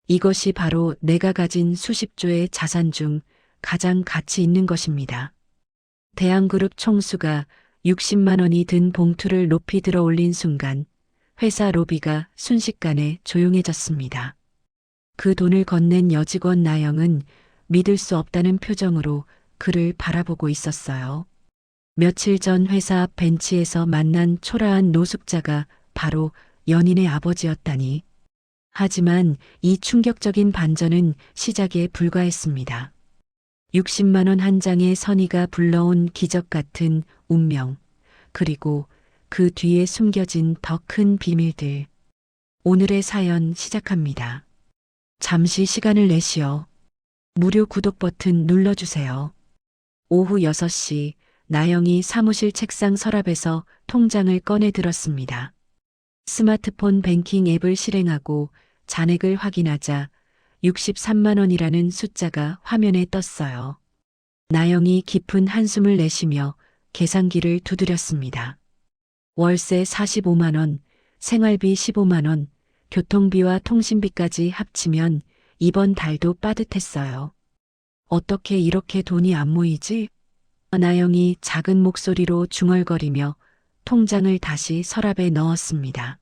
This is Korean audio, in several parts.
이것이 바로 내가 가진 수십조의 자산 중 가장 가치 있는 것입니다. 대한그룹 총수가 60만 원이 든 봉투를 높이 들어 올린 순간 회사 로비가 순식간에 조용해졌습니다. 그 돈을 건넨 여직원 나영은 믿을 수 없다는 표정으로 그를 바라보고 있었어요. 며칠 전 회사 앞 벤치에서 만난 초라한 노숙자가 바로 연인의 아버지였다니. 하지만 이 충격적인 반전은 시작에 불과했습니다. 60만 원 한 장의 선의가 불러온 기적 같은 운명, 그리고 그 뒤에 숨겨진 더 큰 비밀들. 오늘의 사연 시작합니다. 잠시 시간을 내시어 무료 구독 버튼 눌러주세요. 오후 6시 나영이 사무실 책상 서랍에서 통장을 꺼내 들었습니다. 스마트폰 뱅킹 앱을 실행하고 잔액을 확인하자 63만 원이라는 숫자가 화면에 떴어요. 나영이 깊은 한숨을 내쉬며 계산기를 두드렸습니다. 월세 45만 원, 생활비 15만 원, 교통비와 통신비까지 합치면 이번 달도 빠듯했어요. 어떻게 이렇게 돈이 안 모이지? 나영이 작은 목소리로 중얼거리며 통장을 다시 서랍에 넣었습니다.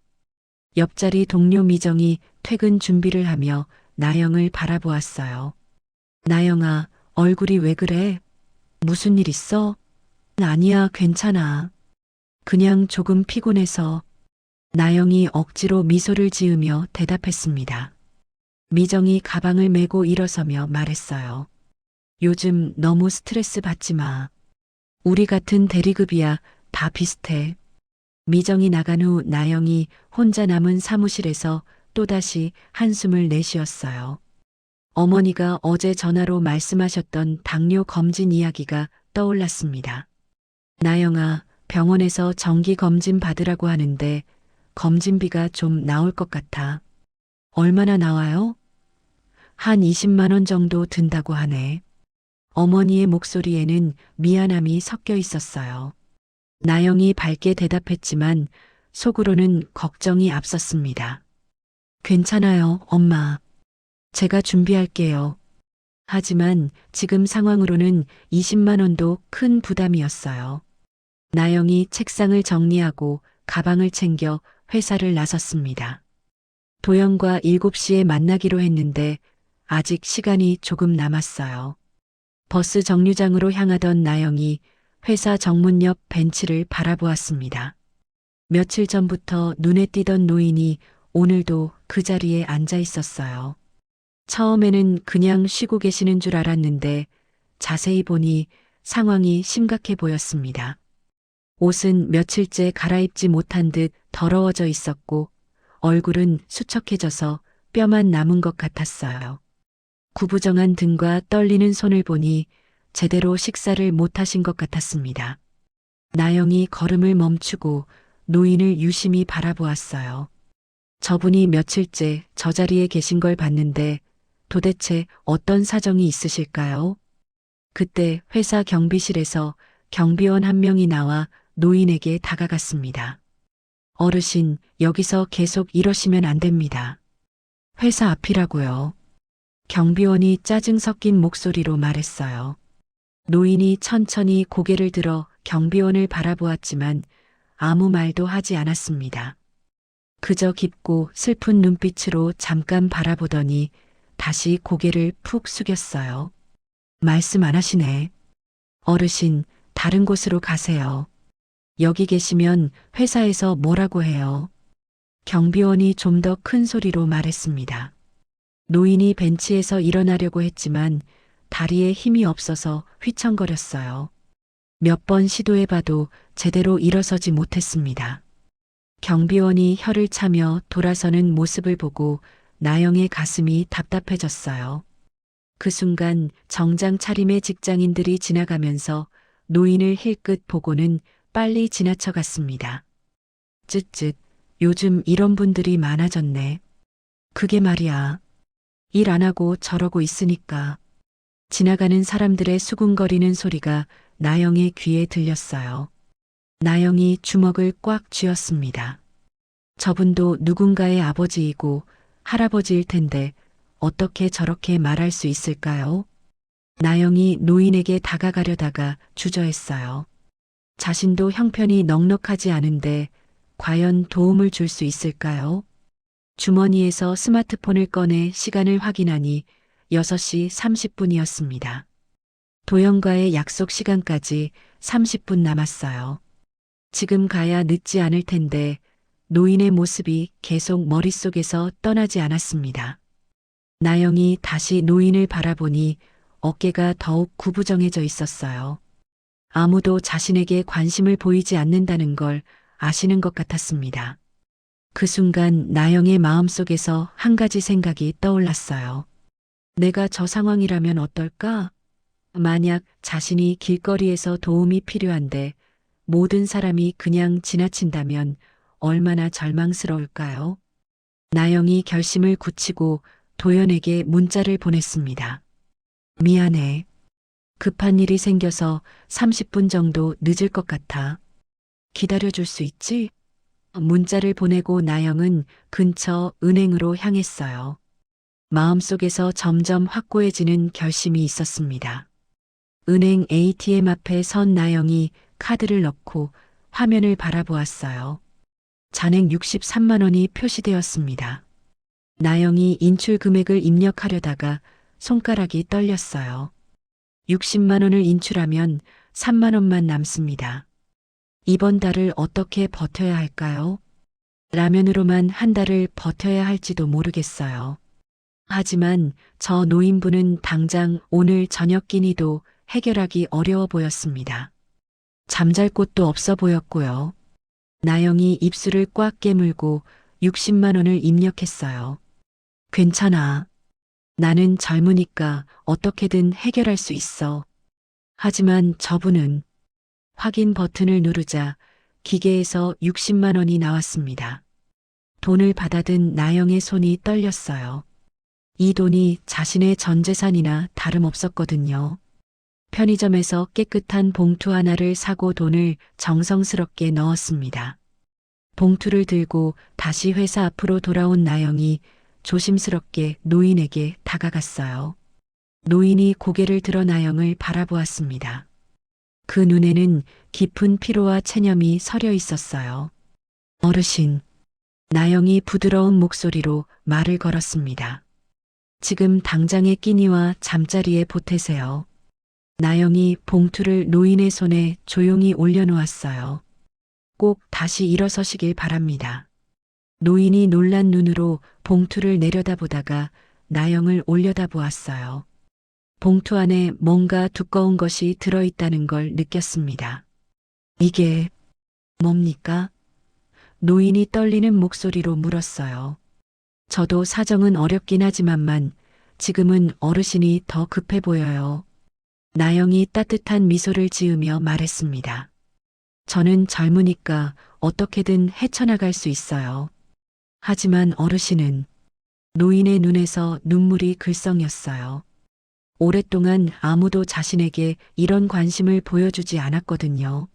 옆자리 동료 미정이 퇴근 준비를 하며 나영을 바라보았어요. 나영아, 얼굴이 왜 그래? 무슨 일 있어? 아니야, 괜찮아. 그냥 조금 피곤해서. 나영이 억지로 미소를 지으며 대답했습니다. 미정이 가방을 메고 일어서며 말했어요. 요즘 너무 스트레스 받지 마. 우리 같은 대리급이야 다 비슷해. 미정이 나간 후 나영이 혼자 남은 사무실에서 또다시 한숨을 내쉬었어요. 어머니가 어제 전화로 말씀하셨던 당뇨 검진 이야기가 떠올랐습니다. 나영아, 병원에서 정기 검진 받으라고 하는데 검진비가 좀 나올 것 같아. 얼마나 나와요? 한 20만 원 정도 든다고 하네. 어머니의 목소리에는 미안함이 섞여 있었어요. 나영이 밝게 대답했지만 속으로는 걱정이 앞섰습니다. 괜찮아요, 엄마. 제가 준비할게요. 하지만 지금 상황으로는 20만 원도 큰 부담이었어요. 나영이 책상을 정리하고 가방을 챙겨 회사를 나섰습니다. 도영과 7시에 만나기로 했는데 아직 시간이 조금 남았어요. 버스 정류장으로 향하던 나영이 회사 정문 옆 벤치를 바라보았습니다. 며칠 전부터 눈에 띄던 노인이 오늘도 그 자리에 앉아 있었어요. 처음에는 그냥 쉬고 계시는 줄 알았는데 자세히 보니 상황이 심각해 보였습니다. 옷은 며칠째 갈아입지 못한 듯 더러워져 있었고 얼굴은 수척해져서 뼈만 남은 것 같았어요. 구부정한 등과 떨리는 손을 보니 제대로 식사를 못하신 것 같았습니다. 나영이 걸음을 멈추고 노인을 유심히 바라보았어요. 저분이 며칠째 저 자리에 계신 걸 봤는데 도대체 어떤 사정이 있으실까요? 그때 회사 경비실에서 경비원 한 명이 나와 노인에게 다가갔습니다. 어르신, 여기서 계속 이러시면 안 됩니다. 회사 앞이라고요. 경비원이 짜증 섞인 목소리로 말했어요. 노인이 천천히 고개를 들어 경비원을 바라보았지만 아무 말도 하지 않았습니다. 그저 깊고 슬픈 눈빛으로 잠깐 바라보더니 다시 고개를 푹 숙였어요. 말씀 안 하시네. 어르신, 다른 곳으로 가세요. 여기 계시면 회사에서 뭐라고 해요. 경비원이 좀 더 큰 소리로 말했습니다. 노인이 벤치에서 일어나려고 했지만 다리에 힘이 없어서 휘청거렸어요. 몇 번 시도해봐도 제대로 일어서지 못했습니다. 경비원이 혀를 차며 돌아서는 모습을 보고 나영의 가슴이 답답해졌어요. 그 순간 정장 차림의 직장인들이 지나가면서 노인을 힐끗 보고는 빨리 지나쳐갔습니다. 쯧쯧, 요즘 이런 분들이 많아졌네. 그게 말이야. 일 안 하고 저러고 있으니까. 지나가는 사람들의 수군거리는 소리가 나영의 귀에 들렸어요. 나영이 주먹을 꽉 쥐었습니다. 저분도 누군가의 아버지이고 할아버지일 텐데 어떻게 저렇게 말할 수 있을까요? 나영이 노인에게 다가가려다가 주저했어요. 자신도 형편이 넉넉하지 않은데 과연 도움을 줄 수 있을까요? 주머니에서 스마트폰을 꺼내 시간을 확인하니 6시 30분이었습니다. 도영과의 약속 시간까지 30분 남았어요. 지금 가야 늦지 않을 텐데 노인의 모습이 계속 머릿속에서 떠나지 않았습니다. 나영이 다시 노인을 바라보니 어깨가 더욱 구부정해져 있었어요. 아무도 자신에게 관심을 보이지 않는다는 걸 아시는 것 같았습니다. 그 순간 나영의 마음속에서 한 가지 생각이 떠올랐어요. 내가 저 상황이라면 어떨까? 만약 자신이 길거리에서 도움이 필요한데 모든 사람이 그냥 지나친다면 얼마나 절망스러울까요? 나영이 결심을 굳히고 도연에게 문자를 보냈습니다. 미안해. 급한 일이 생겨서 30분 정도 늦을 것 같아. 기다려줄 수 있지? 문자를 보내고 나영은 근처 은행으로 향했어요. 마음속에서 점점 확고해지는 결심이 있었습니다. 은행 ATM 앞에 선 나영이 카드를 넣고 화면을 바라보았어요. 잔액 63만 원이 표시되었습니다. 나영이 인출 금액을 입력하려다가 손가락이 떨렸어요. 60만 원을 인출하면 3만 원만 남습니다. 이번 달을 어떻게 버텨야 할까요? 라면으로만 한 달을 버텨야 할지도 모르겠어요. 하지만 저 노인분은 당장 오늘 저녁 끼니도 해결하기 어려워 보였습니다. 잠잘 곳도 없어 보였고요. 나영이 입술을 꽉 깨물고 60만 원을 입력했어요. 괜찮아. 나는 젊으니까 어떻게든 해결할 수 있어. 하지만 저분은 확인 버튼을 누르자 기계에서 60만 원이 나왔습니다. 돈을 받아든 나영의 손이 떨렸어요. 이 돈이 자신의 전 재산이나 다름없었거든요. 편의점에서 깨끗한 봉투 하나를 사고 돈을 정성스럽게 넣었습니다. 봉투를 들고 다시 회사 앞으로 돌아온 나영이 조심스럽게 노인에게 다가갔어요. 노인이 고개를 들어 나영을 바라보았습니다. 그 눈에는 깊은 피로와 체념이 서려 있었어요. 어르신, 나영이 부드러운 목소리로 말을 걸었습니다. 지금 당장의 끼니와 잠자리에 보태세요. 나영이 봉투를 노인의 손에 조용히 올려놓았어요. 꼭 다시 일어서시길 바랍니다. 노인이 놀란 눈으로 봉투를 내려다보다가 나영을 올려다보았어요. 봉투 안에 뭔가 두꺼운 것이 들어있다는 걸 느꼈습니다. 이게 뭡니까? 노인이 떨리는 목소리로 물었어요. 저도 사정은 어렵긴 하지만만 지금은 어르신이 더 급해 보여요. 나영이 따뜻한 미소를 지으며 말했습니다. 저는 젊으니까 어떻게든 헤쳐나갈 수 있어요. 하지만 어르신은 노인의 눈에서 눈물이 글썽였어요. 오랫동안 아무도 자신에게 이런 관심을 보여주지 않았거든요.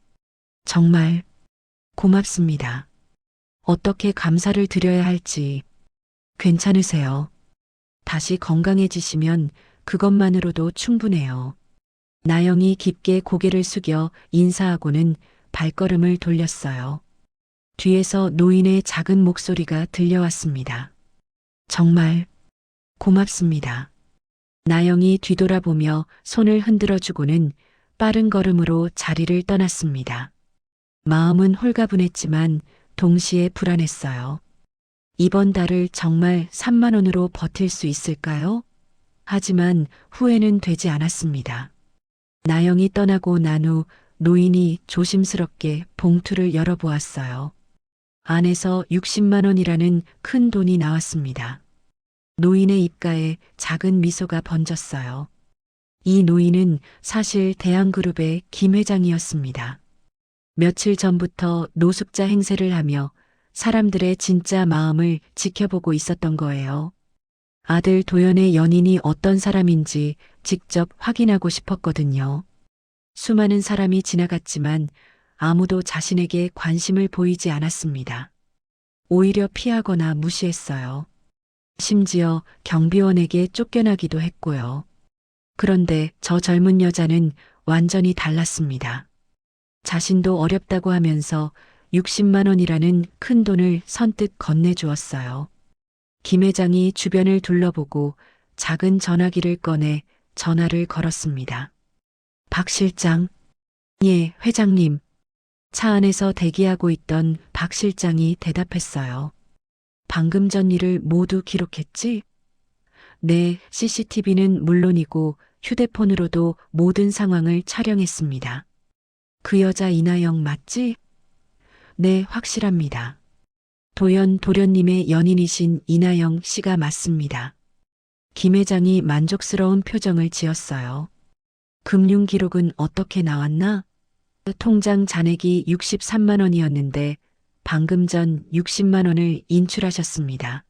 정말 고맙습니다. 어떻게 감사를 드려야 할지. 괜찮으세요? 다시 건강해지시면 그것만으로도 충분해요. 나영이 깊게 고개를 숙여 인사하고는 발걸음을 돌렸어요. 뒤에서 노인의 작은 목소리가 들려왔습니다. 정말 고맙습니다. 나영이 뒤돌아보며 손을 흔들어주고는 빠른 걸음으로 자리를 떠났습니다. 마음은 홀가분했지만 동시에 불안했어요. 이번 달을 정말 3만 원으로 버틸 수 있을까요? 하지만 후회는 되지 않았습니다. 나영이 떠나고 난 후 노인이 조심스럽게 봉투를 열어보았어요. 안에서 60만 원이라는 큰 돈이 나왔습니다. 노인의 입가에 작은 미소가 번졌어요. 이 노인은 사실 대한그룹의 김 회장이었습니다. 며칠 전부터 노숙자 행세를 하며 사람들의 진짜 마음을 지켜보고 있었던 거예요. 아들 도연의 연인이 어떤 사람인지 직접 확인하고 싶었거든요. 수많은 사람이 지나갔지만 아무도 자신에게 관심을 보이지 않았습니다. 오히려 피하거나 무시했어요. 심지어 경비원에게 쫓겨나기도 했고요. 그런데 저 젊은 여자는 완전히 달랐습니다. 자신도 어렵다고 하면서 60만 원이라는 큰 돈을 선뜻 건네주었어요. 김 회장이 주변을 둘러보고 작은 전화기를 꺼내 전화를 걸었습니다. 박 실장. 예, 회장님. 차 안에서 대기하고 있던 박 실장이 대답했어요. 방금 전 일을 모두 기록했지? 네, CCTV는 물론이고 휴대폰으로도 모든 상황을 촬영했습니다. 그 여자 이나영 맞지? 네, 확실합니다. 도연 도련님의 연인이신 이나영 씨가 맞습니다. 김 회장이 만족스러운 표정을 지었어요. 금융 기록은 어떻게 나왔나? 통장 잔액이 63만 원이었는데 방금 전 60만 원을 인출하셨습니다.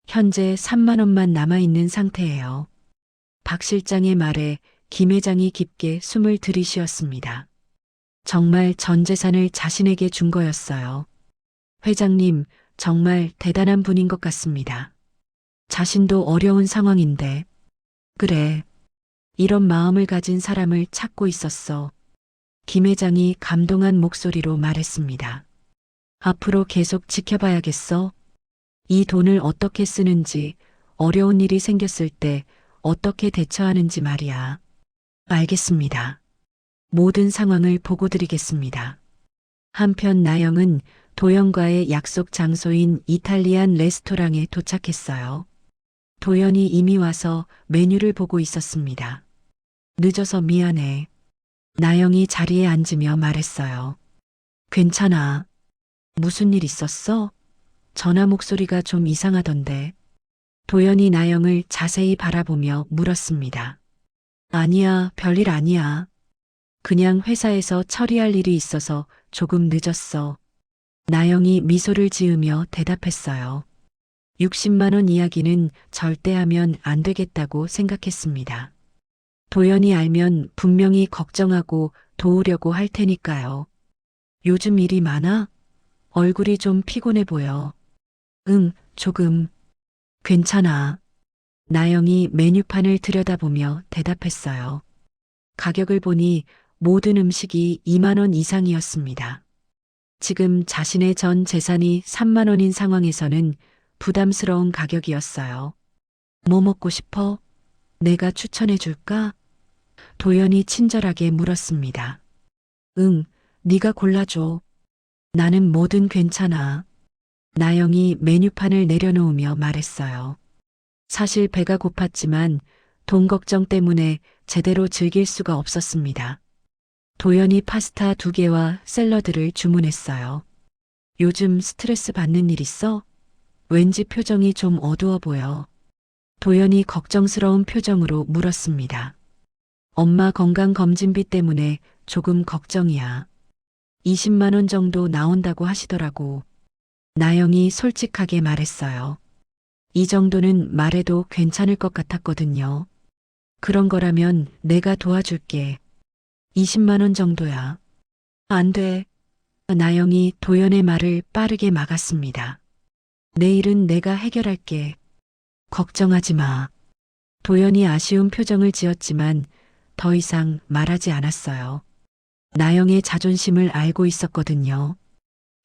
현재 3만 원만 남아있는 상태예요. 박 실장의 말에 김 회장이 깊게 숨을 들이쉬었습니다. 정말 전 재산을 자신에게 준 거였어요. 회장님, 정말 대단한 분인 것 같습니다. 자신도 어려운 상황인데. 그래. 이런 마음을 가진 사람을 찾고 있었어. 김 회장이 감동한 목소리로 말했습니다. 앞으로 계속 지켜봐야겠어. 이 돈을 어떻게 쓰는지, 어려운 일이 생겼을 때 어떻게 대처하는지 말이야. 알겠습니다. 모든 상황을 보고 드리겠습니다. 한편 나영은 도연과의 약속 장소인 이탈리안 레스토랑에 도착했어요. 도연이 이미 와서 메뉴를 보고 있었습니다. 늦어서 미안해. 나영이 자리에 앉으며 말했어요. 괜찮아. 무슨 일 있었어? 전화 목소리가 좀 이상하던데. 도연이 나영을 자세히 바라보며 물었습니다. 아니야, 별일 아니야. 그냥 회사에서 처리할 일이 있어서 조금 늦었어. 나영이 미소를 지으며 대답했어요. 60만 원 이야기는 절대 하면 안 되겠다고 생각했습니다. 도연이 알면 분명히 걱정하고 도우려고 할 테니까요. 요즘 일이 많아? 얼굴이 좀 피곤해 보여. 응, 조금. 괜찮아. 나영이 메뉴판을 들여다보며 대답했어요. 가격을 보니 모든 음식이 2만 원 이상이었습니다. 지금 자신의 전 재산이 3만 원인 상황에서는 부담스러운 가격이었어요. 뭐 먹고 싶어? 내가 추천해 줄까? 도연이 친절하게 물었습니다. 응, 네가 골라줘. 나는 뭐든 괜찮아. 나영이 메뉴판을 내려놓으며 말했어요. 사실 배가 고팠지만 돈 걱정 때문에 제대로 즐길 수가 없었습니다. 도연이 파스타 2개와 샐러드를 주문했어요. 요즘 스트레스 받는 일 있어? 왠지 표정이 좀 어두워 보여. 도연이 걱정스러운 표정으로 물었습니다. 엄마 건강검진비 때문에 조금 걱정이야. 20만 원 정도 나온다고 하시더라고. 나영이 솔직하게 말했어요. 이 정도는 말해도 괜찮을 것 같았거든요. 그런 거라면 내가 도와줄게. 20만 원 정도야. 안 돼. 나영이 도연의 말을 빠르게 막았습니다. 내일은 내가 해결할게. 걱정하지 마. 도연이 아쉬운 표정을 지었지만 더 이상 말하지 않았어요. 나영의 자존심을 알고 있었거든요.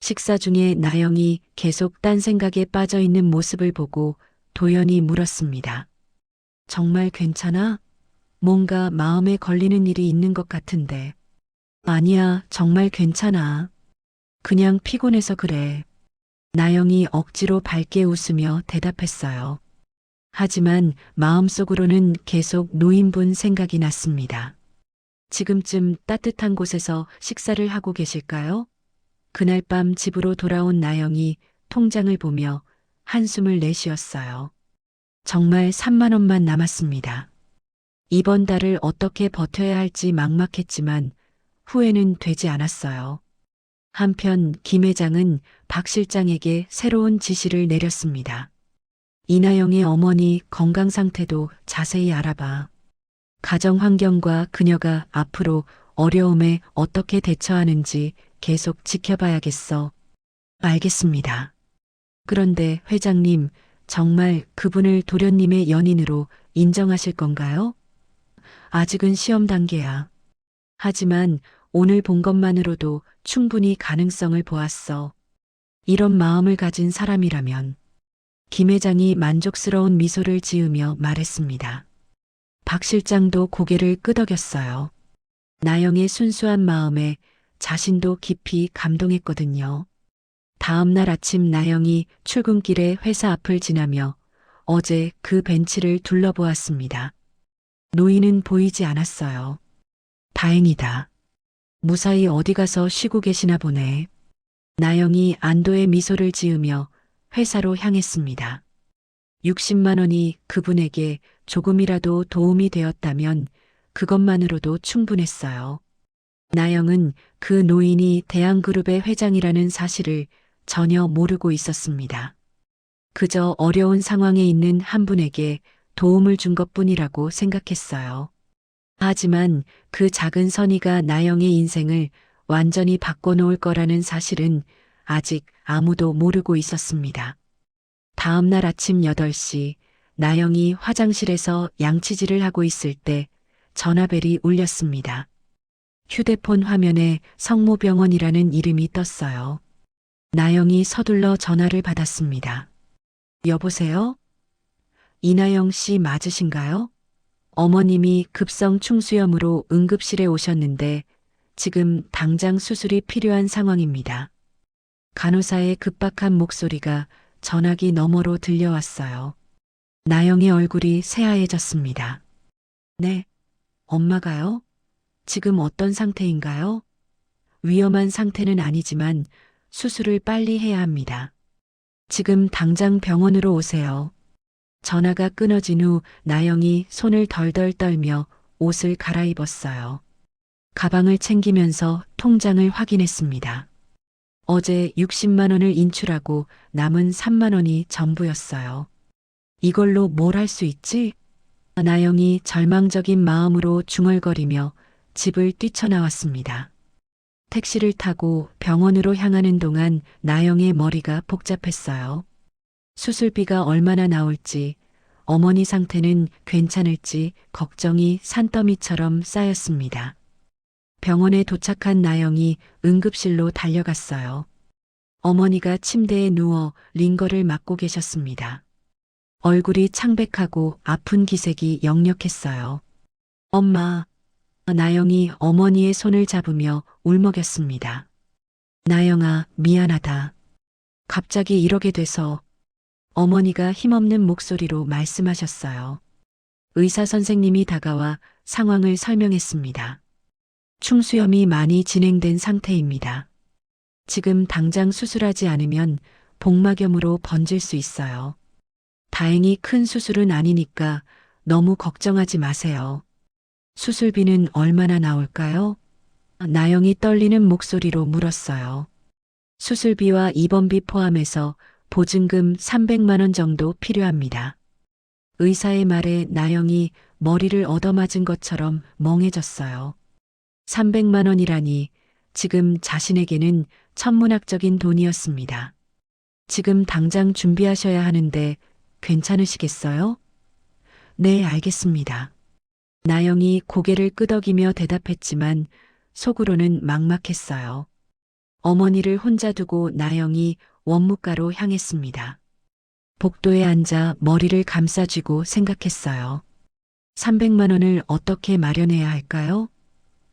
식사 중에 나영이 계속 딴 생각에 빠져 있는 모습을 보고 도연이 물었습니다. 정말 괜찮아? 뭔가 마음에 걸리는 일이 있는 것 같은데. 아니야, 정말 괜찮아. 그냥 피곤해서 그래. 나영이 억지로 밝게 웃으며 대답했어요. 하지만 마음속으로는 계속 노인분 생각이 났습니다. 지금쯤 따뜻한 곳에서 식사를 하고 계실까요? 그날 밤 집으로 돌아온 나영이 통장을 보며 한숨을 내쉬었어요. 정말 3만 원만 남았습니다. 이번 달을 어떻게 버텨야 할지 막막했지만 후회는 되지 않았어요. 한편 김 회장은 박 실장에게 새로운 지시를 내렸습니다. 이나영의 어머니 건강 상태도 자세히 알아봐. 가정 환경과 그녀가 앞으로 어려움에 어떻게 대처하는지 계속 지켜봐야겠어. 알겠습니다. 그런데 회장님, 정말 그분을 도련님의 연인으로 인정하실 건가요? 아직은 시험 단계야. 하지만 오늘 본 것만으로도 충분히 가능성을 보았어. 이런 마음을 가진 사람이라면 김 회장이 만족스러운 미소를 지으며 말했습니다. 박 실장도 고개를 끄덕였어요. 나영의 순수한 마음에 자신도 깊이 감동했거든요. 다음 날 아침 나영이 출근길에 회사 앞을 지나며 어제 그 벤치를 둘러보았습니다. 노인은 보이지 않았어요. 다행이다. 무사히 어디 가서 쉬고 계시나 보네. 나영이 안도의 미소를 지으며 회사로 향했습니다. 60만 원이 그분에게 조금이라도 도움이 되었다면 그것만으로도 충분했어요. 나영은 그 노인이 대한그룹의 회장이라는 사실을 전혀 모르고 있었습니다. 그저 어려운 상황에 있는 한 분에게 도움을 준 것뿐이라고 생각했어요. 하지만 그 작은 선의가 나영의 인생을 완전히 바꿔놓을 거라는 사실은 아직 아무도 모르고 있었습니다. 다음 날 아침 8시 나영이 화장실에서 양치질을 하고 있을 때 전화벨이 울렸습니다. 휴대폰 화면에 성모병원이라는 이름이 떴어요. 나영이 서둘러 전화를 받았습니다. 여보세요? 이나영 씨 맞으신가요? 어머님이 급성 충수염으로 응급실에 오셨는데 지금 당장 수술이 필요한 상황입니다. 간호사의 급박한 목소리가 전화기 너머로 들려왔어요. 나영의 얼굴이 새하얘졌습니다. 네, 엄마가요? 지금 어떤 상태인가요? 위험한 상태는 아니지만 수술을 빨리 해야 합니다. 지금 당장 병원으로 오세요. 전화가 끊어진 후 나영이 손을 덜덜 떨며 옷을 갈아입었어요. 가방을 챙기면서 통장을 확인했습니다. 어제 60만 원을 인출하고 남은 3만 원이 전부였어요. 이걸로 뭘 할 수 있지? 나영이 절망적인 마음으로 중얼거리며 집을 뛰쳐나왔습니다. 택시를 타고 병원으로 향하는 동안 나영의 머리가 복잡했어요. 수술비가 얼마나 나올지, 어머니 상태는 괜찮을지 걱정이 산더미처럼 쌓였습니다. 병원에 도착한 나영이 응급실로 달려갔어요. 어머니가 침대에 누워 링거를 맞고 계셨습니다. 얼굴이 창백하고 아픈 기색이 역력했어요. 엄마, 나영이 어머니의 손을 잡으며 울먹였습니다. 나영아, 미안하다. 갑자기 이러게 돼서 어머니가 힘없는 목소리로 말씀하셨어요. 의사 선생님이 다가와 상황을 설명했습니다. 충수염이 많이 진행된 상태입니다. 지금 당장 수술하지 않으면 복막염으로 번질 수 있어요. 다행히 큰 수술은 아니니까 너무 걱정하지 마세요. 수술비는 얼마나 나올까요? 나영이 떨리는 목소리로 물었어요. 수술비와 입원비 포함해서 보증금 300만 원 정도 필요합니다. 의사의 말에 나영이 머리를 얻어맞은 것처럼 멍해졌어요. 300만 원이라니 지금 자신에게는 천문학적인 돈이었습니다. 지금 당장 준비하셔야 하는데 괜찮으시겠어요? 네, 알겠습니다. 나영이 고개를 끄덕이며 대답했지만 속으로는 막막했어요. 어머니를 혼자 두고 나영이 원무가로 향했습니다. 복도에 앉아 머리를 감싸쥐고 생각했어요. 300만 원을 어떻게 마련해야 할까요?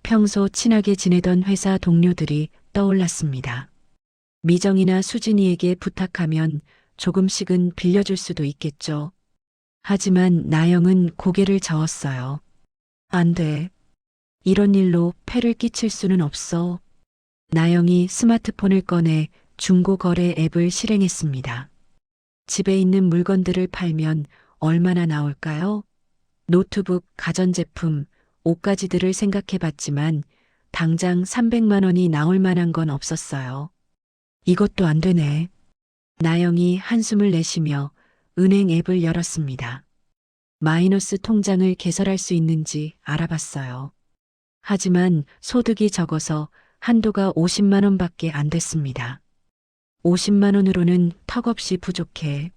평소 친하게 지내던 회사 동료들이 떠올랐습니다. 미정이나 수진이에게 부탁하면 조금씩은 빌려줄 수도 있겠죠. 하지만 나영은 고개를 저었어요. 안 돼. 이런 일로 폐를 끼칠 수는 없어. 나영이 스마트폰을 꺼내 중고거래 앱을 실행했습니다. 집에 있는 물건들을 팔면 얼마나 나올까요? 노트북, 가전제품, 옷가지들을 생각해 봤지만 당장 300만 원이 나올 만한 건 없었어요. 이것도 안 되네. 나영이 한숨을 내쉬며 은행 앱을 열었습니다. 마이너스 통장을 개설할 수 있는지 알아봤어요. 하지만 소득이 적어서 한도가 50만 원밖에 안 됐습니다. 50만 원으로는 턱없이 부족해.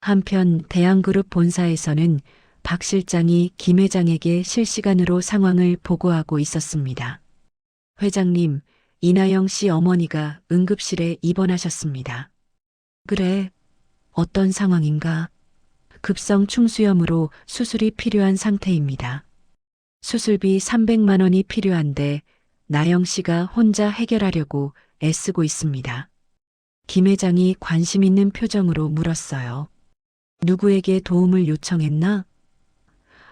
한편 대한그룹 본사에서는 박 실장이 김 회장에게 실시간으로 상황을 보고하고 있었습니다. 회장님, 이나영 씨 어머니가 응급실에 입원하셨습니다. 그래, 어떤 상황인가? 급성 충수염으로 수술이 필요한 상태입니다. 수술비 300만 원이 필요한데 나영 씨가 혼자 해결하려고 애쓰고 있습니다. 김 회장이 관심 있는 표정으로 물었어요. 누구에게 도움을 요청했나?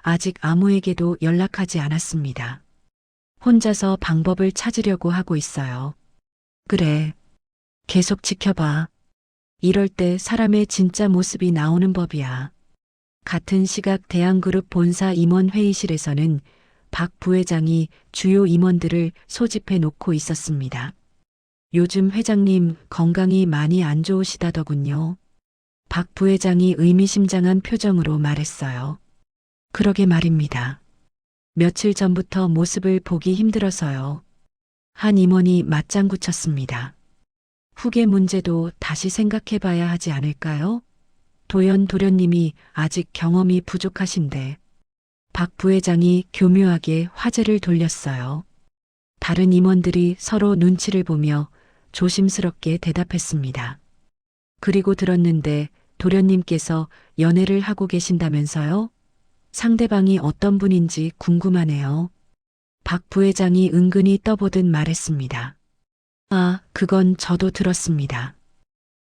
아직 아무에게도 연락하지 않았습니다. 혼자서 방법을 찾으려고 하고 있어요. 그래, 계속 지켜봐. 이럴 때 사람의 진짜 모습이 나오는 법이야. 같은 시각 대한그룹 본사 임원 회의실에서는 박 부회장이 주요 임원들을 소집해 놓고 있었습니다. 요즘 회장님 건강이 많이 안 좋으시다더군요. 박 부회장이 의미심장한 표정으로 말했어요. 그러게 말입니다. 며칠 전부터 모습을 보기 힘들어서요. 한 임원이 맞장구 쳤습니다. 후계 문제도 다시 생각해 봐야 하지 않을까요? 도연 도련님이 아직 경험이 부족하신데. 박 부회장이 교묘하게 화제를 돌렸어요. 다른 임원들이 서로 눈치를 보며 조심스럽게 대답했습니다. 그리고 들었는데 도련님께서 연애를 하고 계신다면서요? 상대방이 어떤 분인지 궁금하네요. 박 부회장이 은근히 떠보듯 말했습니다. 아, 그건 저도 들었습니다.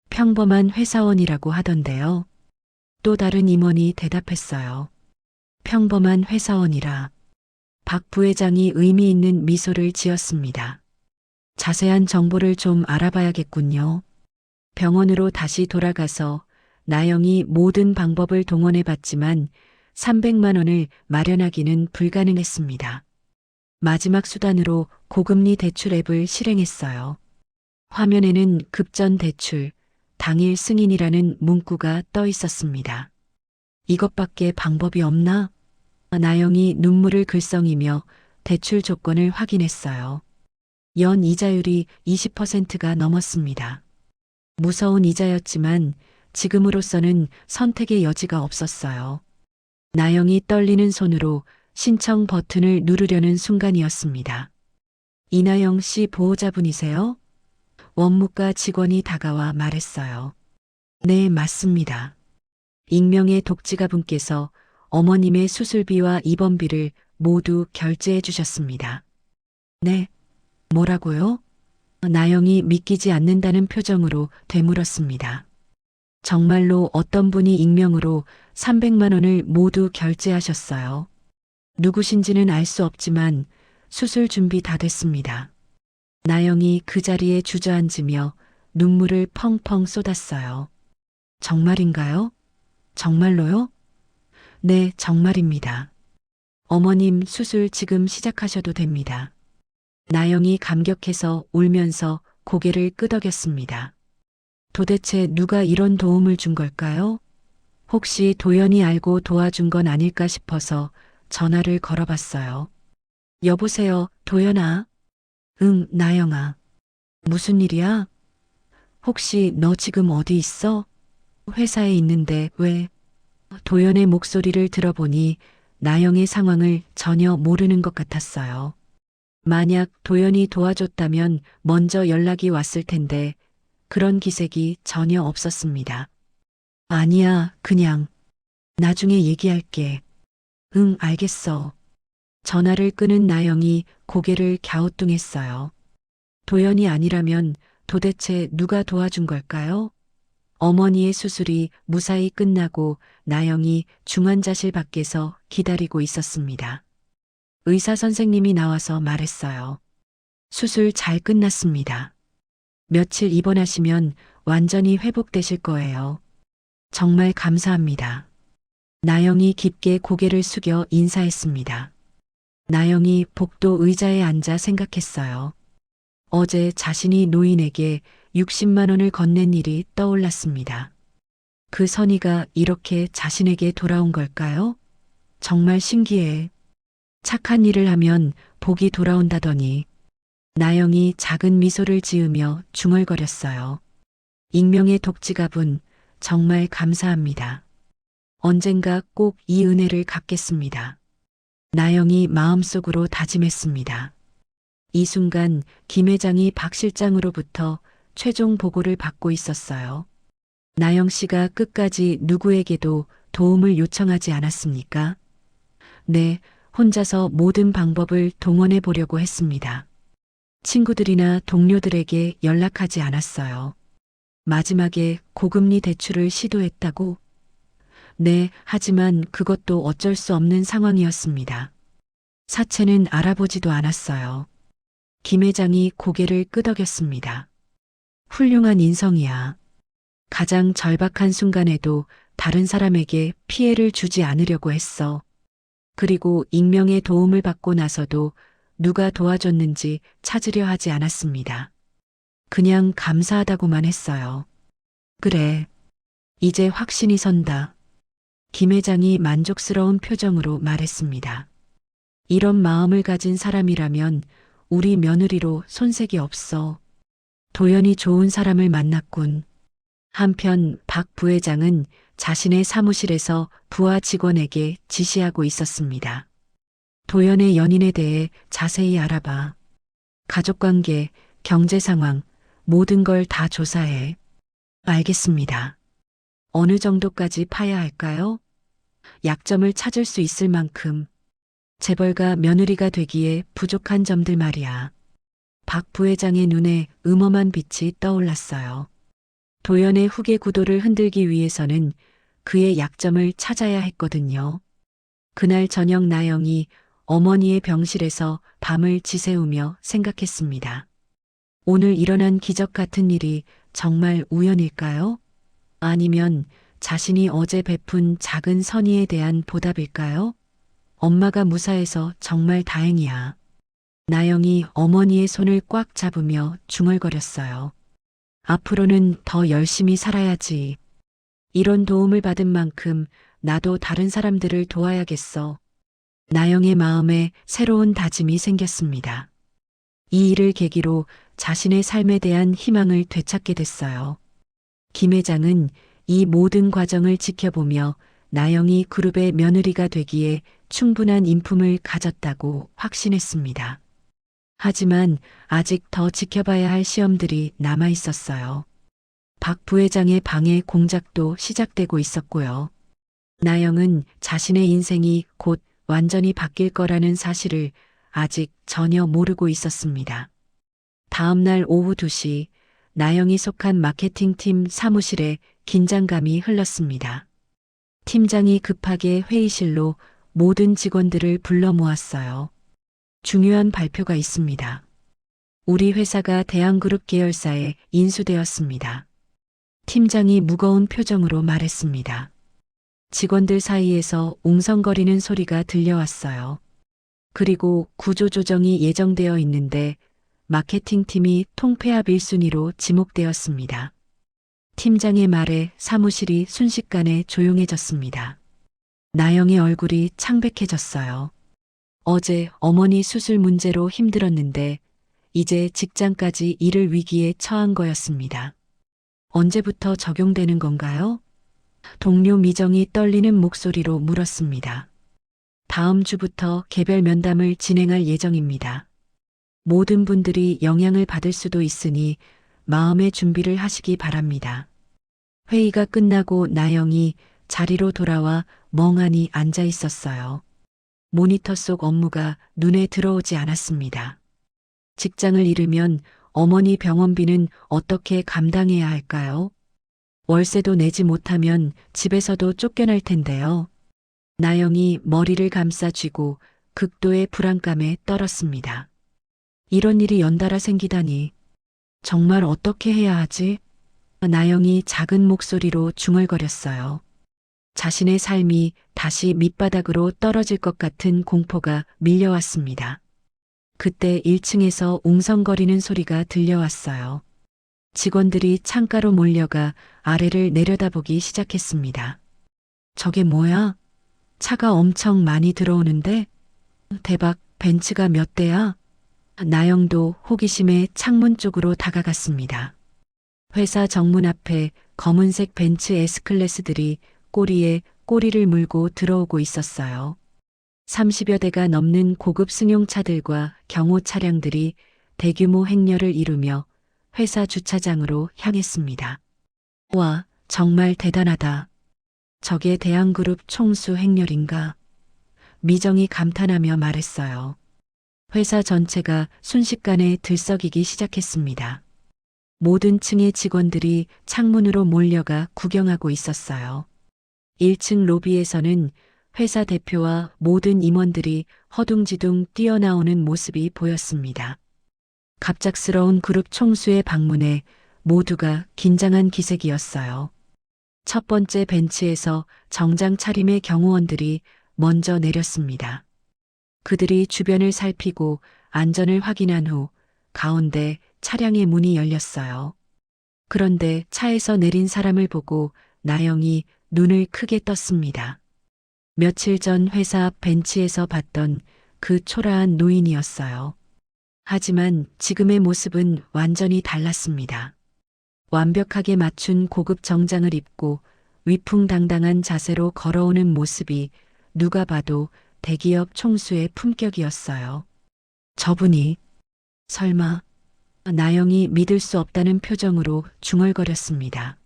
평범한 회사원이라고 하던데요. 또 다른 임원이 대답했어요. 평범한 회사원이라. 박 부회장이 의미 있는 미소를 지었습니다. 자세한 정보를 좀 알아봐야겠군요. 병원으로 다시 돌아가서 나영이 모든 방법을 동원해 봤지만 300만 원을 마련하기는 불가능했습니다. 마지막 수단으로 고금리 대출 앱을 실행했어요. 화면에는 급전 대출, 당일 승인이라는 문구가 떠 있었습니다. 이것밖에 방법이 없나? 나영이 눈물을 글썽이며 대출 조건을 확인했어요. 연 이자율이 20%가 넘었습니다. 무서운 이자였지만 지금으로서는 선택의 여지가 없었어요. 나영이 떨리는 손으로 신청 버튼을 누르려는 순간이었습니다. 이나영 씨 보호자분이세요? 원무과 직원이 다가와 말했어요. 네, 맞습니다. 익명의 독지가분께서 어머님의 수술비와 입원비를 모두 결제해 주셨습니다. 네, 뭐라고요? 나영이 믿기지 않는다는 표정으로 되물었습니다. 정말로 어떤 분이 익명으로 300만 원을 모두 결제하셨어요. 누구신지는 알 수 없지만 수술 준비 다 됐습니다. 나영이 그 자리에 주저앉으며 눈물을 펑펑 쏟았어요. 정말인가요? 정말로요? 네, 정말입니다. 어머님 수술 지금 시작하셔도 됩니다. 나영이 감격해서 울면서 고개를 끄덕였습니다. 도대체 누가 이런 도움을 준 걸까요? 혹시 도연이 알고 도와준 건 아닐까 싶어서 전화를 걸어봤어요. 여보세요, 도연아? 응, 나영아. 무슨 일이야? 혹시 너 지금 어디 있어? 회사에 있는데 왜? 도연의 목소리를 들어보니 나영의 상황을 전혀 모르는 것 같았어요. 만약 도연이 도와줬다면 먼저 연락이 왔을 텐데 그런 기색이 전혀 없었습니다. 아니야, 그냥 나중에 얘기할게. 응, 알겠어. 전화를 끊은 나영이 고개를 갸우뚱했어요. 도연이 아니라면 도대체 누가 도와준 걸까요? 어머니의 수술이 무사히 끝나고 나영이 중환자실 밖에서 기다리고 있었습니다. 의사 선생님이 나와서 말했어요. 수술 잘 끝났습니다. 며칠 입원하시면 완전히 회복되실 거예요. 정말 감사합니다. 나영이 깊게 고개를 숙여 인사했습니다. 나영이 복도 의자에 앉아 생각했어요. 어제 자신이 노인에게 60만 원을 건넨 일이 떠올랐습니다. 그 선의가 이렇게 자신에게 돌아온 걸까요? 정말 신기해. 착한 일을 하면 복이 돌아온다더니. 나영이 작은 미소를 지으며 중얼거렸어요. 익명의 독지가분, 정말 감사합니다. 언젠가 꼭 이 은혜를 갚겠습니다. 나영이 마음속으로 다짐했습니다. 이 순간 김 회장이 박 실장으로부터 최종 보고를 받고 있었어요. 나영 씨가 끝까지 누구에게도 도움을 요청하지 않았습니까? 네, 혼자서 모든 방법을 동원해 보려고 했습니다. 친구들이나 동료들에게 연락하지 않았어요. 마지막에 고금리 대출을 시도했다고? 네, 하지만 그것도 어쩔 수 없는 상황이었습니다. 사채는 알아보지도 않았어요. 김 회장이 고개를 끄덕였습니다. 훌륭한 인성이야. 가장 절박한 순간에도 다른 사람에게 피해를 주지 않으려고 했어. 그리고 익명의 도움을 받고 나서도 누가 도와줬는지 찾으려 하지 않았습니다. 그냥 감사하다고만 했어요. 그래. 이제 확신이 선다. 김 회장이 만족스러운 표정으로 말했습니다. 이런 마음을 가진 사람이라면 우리 며느리로 손색이 없어. 도연이 좋은 사람을 만났군. 한편 박 부회장은 자신의 사무실에서 부하 직원에게 지시하고 있었습니다. 도연의 연인에 대해 자세히 알아봐. 가족관계, 경제 상황, 모든 걸 다 조사해. 알겠습니다. 어느 정도까지 파야 할까요? 약점을 찾을 수 있을 만큼. 재벌가 며느리가 되기에 부족한 점들 말이야. 박 부회장의 눈에 음험한 빛이 떠올랐어요. 도연의 후계 구도를 흔들기 위해서는 그의 약점을 찾아야 했거든요. 그날 저녁 나영이 어머니의 병실에서 밤을 지새우며 생각했습니다. 오늘 일어난 기적 같은 일이 정말 우연일까요? 아니면 자신이 어제 베푼 작은 선의에 대한 보답일까요? 엄마가 무사해서 정말 다행이야. 나영이 어머니의 손을 꽉 잡으며 중얼거렸어요. 앞으로는 더 열심히 살아야지. 이런 도움을 받은 만큼 나도 다른 사람들을 도와야겠어. 나영의 마음에 새로운 다짐이 생겼습니다. 이 일을 계기로 자신의 삶에 대한 희망을 되찾게 됐어요. 김 회장은 이 모든 과정을 지켜보며 나영이 그룹의 며느리가 되기에 충분한 인품을 가졌다고 확신했습니다. 하지만 아직 더 지켜봐야 할 시험들이 남아 있었어요. 박 부회장의 방해 공작도 시작되고 있었고요. 나영은 자신의 인생이 곧 완전히 바뀔 거라는 사실을 아직 전혀 모르고 있었습니다. 다음 날 오후 2시 나영이 속한 마케팅팀 사무실에 긴장감이 흘렀습니다. 팀장이 급하게 회의실로 모든 직원들을 불러 모았어요. 중요한 발표가 있습니다. 우리 회사가 대한그룹 계열사에 인수되었습니다. 팀장이 무거운 표정으로 말했습니다. 직원들 사이에서 웅성거리는 소리가 들려왔어요. 그리고 구조조정이 예정되어 있는데 마케팅팀이 통폐합 1순위로 지목되었습니다. 팀장의 말에 사무실이 순식간에 조용해졌습니다. 나영의 얼굴이 창백해졌어요. 어제 어머니 수술 문제로 힘들었는데 이제 직장까지 잃을 위기에 처한 거였습니다. 언제부터 적용되는 건가요? 동료 미정이 떨리는 목소리로 물었습니다. 다음 주부터 개별 면담을 진행할 예정입니다. 모든 분들이 영향을 받을 수도 있으니 마음의 준비를 하시기 바랍니다. 회의가 끝나고 나영이 자리로 돌아와 멍하니 앉아 있었어요. 모니터 속 업무가 눈에 들어오지 않았습니다. 직장을 잃으면 어머니 병원비는 어떻게 감당해야 할까요? 월세도 내지 못하면 집에서도 쫓겨날 텐데요. 나영이 머리를 감싸 쥐고 극도의 불안감에 떨었습니다. 이런 일이 연달아 생기다니. 정말 어떻게 해야 하지? 나영이 작은 목소리로 중얼거렸어요. 자신의 삶이 다시 밑바닥으로 떨어질 것 같은 공포가 밀려왔습니다. 그때 1층에서 웅성거리는 소리가 들려왔어요. 직원들이 창가로 몰려가 아래를 내려다보기 시작했습니다. 저게 뭐야? 차가 엄청 많이 들어오는데? 대박, 벤츠가 몇 대야? 나영도 호기심에 창문 쪽으로 다가갔습니다. 회사 정문 앞에 검은색 벤츠 S클래스들이 꼬리에 꼬리를 물고 들어오고 있었어요. 30여 대가 넘는 고급 승용차들과 경호 차량들이 대규모 행렬을 이루며 회사 주차장으로 향했습니다. 와, 정말 대단하다. 저게 대한그룹 총수 행렬인가? 미정이 감탄하며 말했어요. 회사 전체가 순식간에 들썩이기 시작했습니다. 모든 층의 직원들이 창문으로 몰려가 구경하고 있었어요. 1층 로비에서는 회사 대표와 모든 임원들이 허둥지둥 뛰어나오는 모습이 보였습니다. 갑작스러운 그룹 총수의 방문에 모두가 긴장한 기색이었어요. 첫 번째 벤치에서 정장 차림의 경호원들이 먼저 내렸습니다. 그들이 주변을 살피고 안전을 확인한 후 가운데 차량의 문이 열렸어요. 그런데 차에서 내린 사람을 보고 나영이 눈을 크게 떴습니다. 며칠 전 회사 앞 벤치에서 봤던 그 초라한 노인이었어요. 하지만 지금의 모습은 완전히 달랐습니다. 완벽하게 맞춘 고급 정장을 입고 위풍당당한 자세로 걸어오는 모습이 누가 봐도 대기업 총수의 품격이었어요. 저분이 설마 나영이 믿을 수 없다는 표정으로 중얼거렸습니다.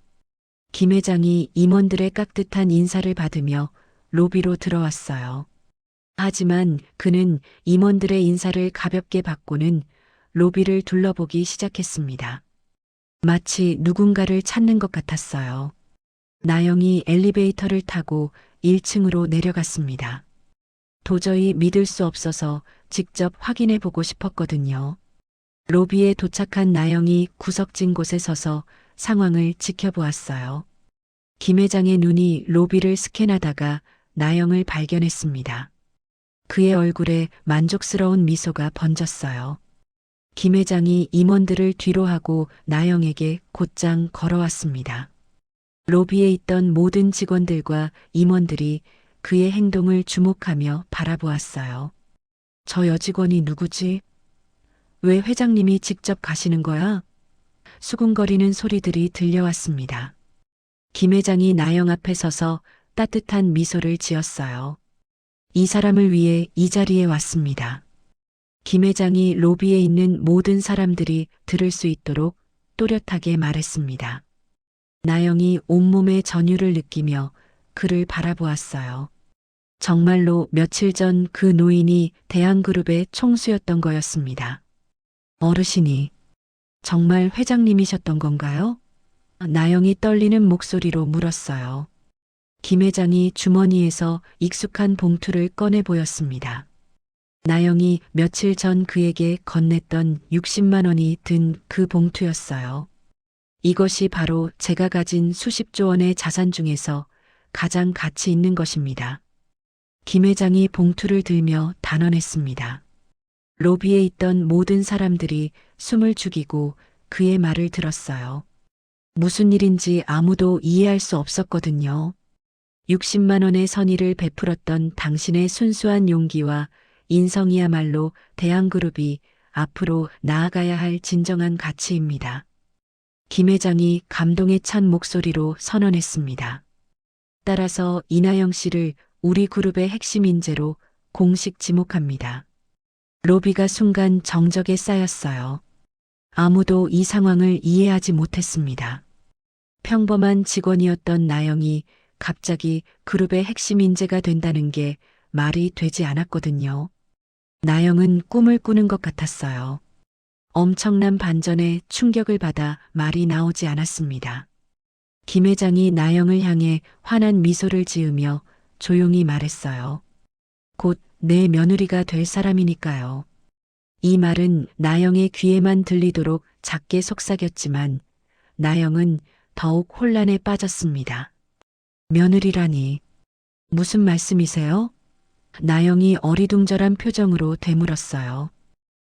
김 회장이 임원들의 깍듯한 인사를 받으며 로비로 들어왔어요. 하지만 그는 임원들의 인사를 가볍게 받고는 로비를 둘러보기 시작했습니다. 마치 누군가를 찾는 것 같았어요. 나영이 엘리베이터를 타고 1층으로 내려갔습니다. 도저히 믿을 수 없어서 직접 확인해 보고 싶었거든요. 로비에 도착한 나영이 구석진 곳에 서서 상황을 지켜보았어요. 김 회장의 눈이 로비를 스캔하다가 나영을 발견했습니다. 그의 얼굴에 만족스러운 미소가 번졌어요. 김 회장이 임원들을 뒤로 하고 나영에게 곧장 걸어왔습니다. 로비에 있던 모든 직원들과 임원들이 그의 행동을 주목하며 바라보았어요. 저 여직원이 누구지? 왜 회장님이 직접 가시는 거야? 수군거리는 소리들이 들려왔습니다. 김 회장이 나영 앞에 서서 따뜻한 미소를 지었어요. 이 사람을 위해 이 자리에 왔습니다. 김 회장이 로비에 있는 모든 사람들이 들을 수 있도록 또렷하게 말했습니다. 나영이 온몸의 전율을 느끼며 그를 바라보았어요. 정말로 며칠 전 그 노인이 대한그룹의 총수였던 거였습니다. 어르신이 정말 회장님이셨던 건가요? 나영이 떨리는 목소리로 물었어요. 김 회장이 주머니에서 익숙한 봉투를 꺼내 보였습니다. 나영이 며칠 전 그에게 건넸던 60만 원이 든 그 봉투였어요. 이것이 바로 제가 가진 수십조 원의 자산 중에서 가장 가치 있는 것입니다. 김 회장이 봉투를 들며 단언했습니다. 로비에 있던 모든 사람들이 숨을 죽이고 그의 말을 들었어요. 무슨 일인지 아무도 이해할 수 없었거든요. 60만 원의 선의를 베풀었던 당신의 순수한 용기와 인성이야말로 대한그룹이 앞으로 나아가야 할 진정한 가치입니다. 김 회장이 감동에 찬 목소리로 선언했습니다. 따라서 이나영 씨를 우리 그룹의 핵심 인재로 공식 지목합니다. 로비가 순간 정적에 쌓였어요. 아무도 이 상황을 이해하지 못했습니다. 평범한 직원이었던 나영이 갑자기 그룹의 핵심 인재가 된다는 게 말이 되지 않았거든요. 나영은 꿈을 꾸는 것 같았어요. 엄청난 반전에 충격을 받아 말이 나오지 않았습니다. 김 회장이 나영을 향해 환한 미소를 지으며 조용히 말했어요. 곧 내 며느리가 될 사람이니까요. 이 말은 나영의 귀에만 들리도록 작게 속삭였지만 나영은 더욱 혼란에 빠졌습니다. 며느리라니 무슨 말씀이세요? 나영이 어리둥절한 표정으로 되물었어요.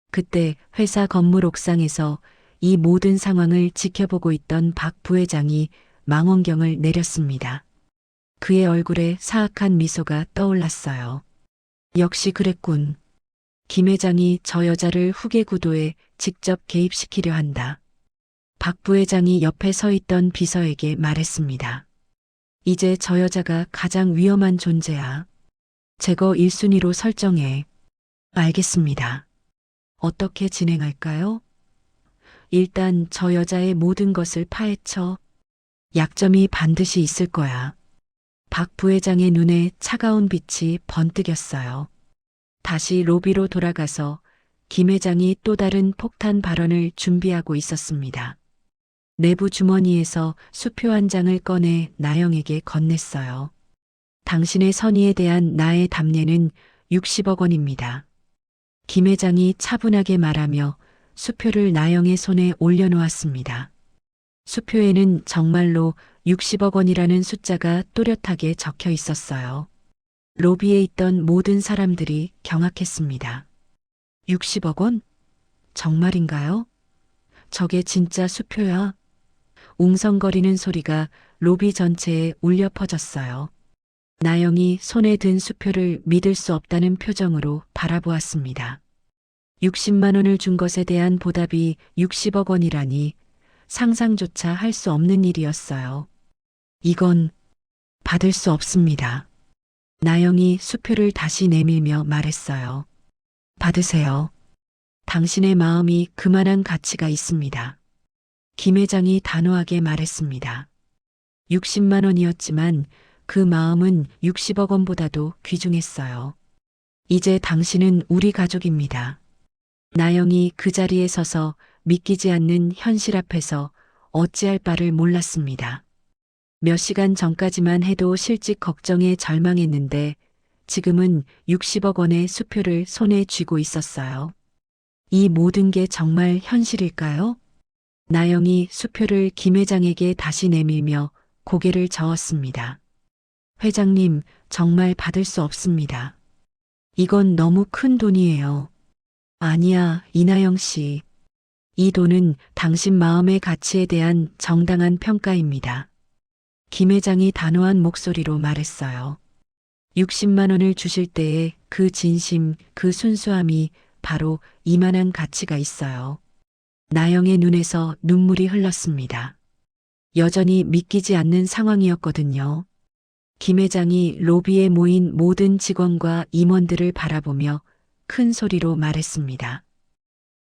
그때 회사 건물 옥상에서 이 모든 상황을 지켜보고 있던 박 부회장이 망원경을 내렸습니다. 그의 얼굴에 사악한 미소가 떠올랐어요. 역시 그랬군. 김 회장이 저 여자를 후계 구도에 직접 개입시키려 한다. 박 부회장이 옆에 서 있던 비서에게 말했습니다. 이제 저 여자가 가장 위험한 존재야. 제거 1순위로 설정해. 알겠습니다. 어떻게 진행할까요? 일단 저 여자의 모든 것을 파헤쳐. 약점이 반드시 있을 거야. 박 부회장의 눈에 차가운 빛이 번뜩였어요. 다시 로비로 돌아가서 김 회장이 또 다른 폭탄 발언을 준비하고 있었습니다. 내부 주머니에서 수표 한 장을 꺼내 나영에게 건넸어요. 당신의 선의에 대한 나의 답례는 60억 원입니다. 김 회장이 차분하게 말하며 수표를 나영의 손에 올려놓았습니다. 수표에는 정말로 60억 원이라는 숫자가 또렷하게 적혀 있었어요. 로비에 있던 모든 사람들이 경악했습니다. 60억 원? 정말인가요? 저게 진짜 수표야? 웅성거리는 소리가 로비 전체에 울려 퍼졌어요. 나영이 손에 든 수표를 믿을 수 없다는 표정으로 바라보았습니다. 60만 원을 준 것에 대한 보답이 60억 원이라니 상상조차 할 수 없는 일이었어요. 이건 받을 수 없습니다. 나영이 수표를 다시 내밀며 말했어요. 받으세요. 당신의 마음이 그만한 가치가 있습니다. 김 회장이 단호하게 말했습니다. 60만 원이었지만 그 마음은 60억 원보다도 귀중했어요. 이제 당신은 우리 가족입니다. 나영이 그 자리에 서서 믿기지 않는 현실 앞에서 어찌할 바를 몰랐습니다. 몇 시간 전까지만 해도 실직 걱정에 절망했는데 지금은 60억 원의 수표를 손에 쥐고 있었어요. 이 모든 게 정말 현실일까요? 나영이 수표를 김 회장에게 다시 내밀며 고개를 저었습니다. 회장님, 정말 받을 수 없습니다. 이건 너무 큰 돈이에요. 아니야, 이나영 씨. 이 돈은 당신 마음의 가치에 대한 정당한 평가입니다. 김 회장이 단호한 목소리로 말했어요. 60만 원을 주실 때의 그 진심, 그 순수함이 바로 이만한 가치가 있어요. 나영의 눈에서 눈물이 흘렀습니다. 여전히 믿기지 않는 상황이었거든요. 김 회장이 로비에 모인 모든 직원과 임원들을 바라보며 큰 소리로 말했습니다.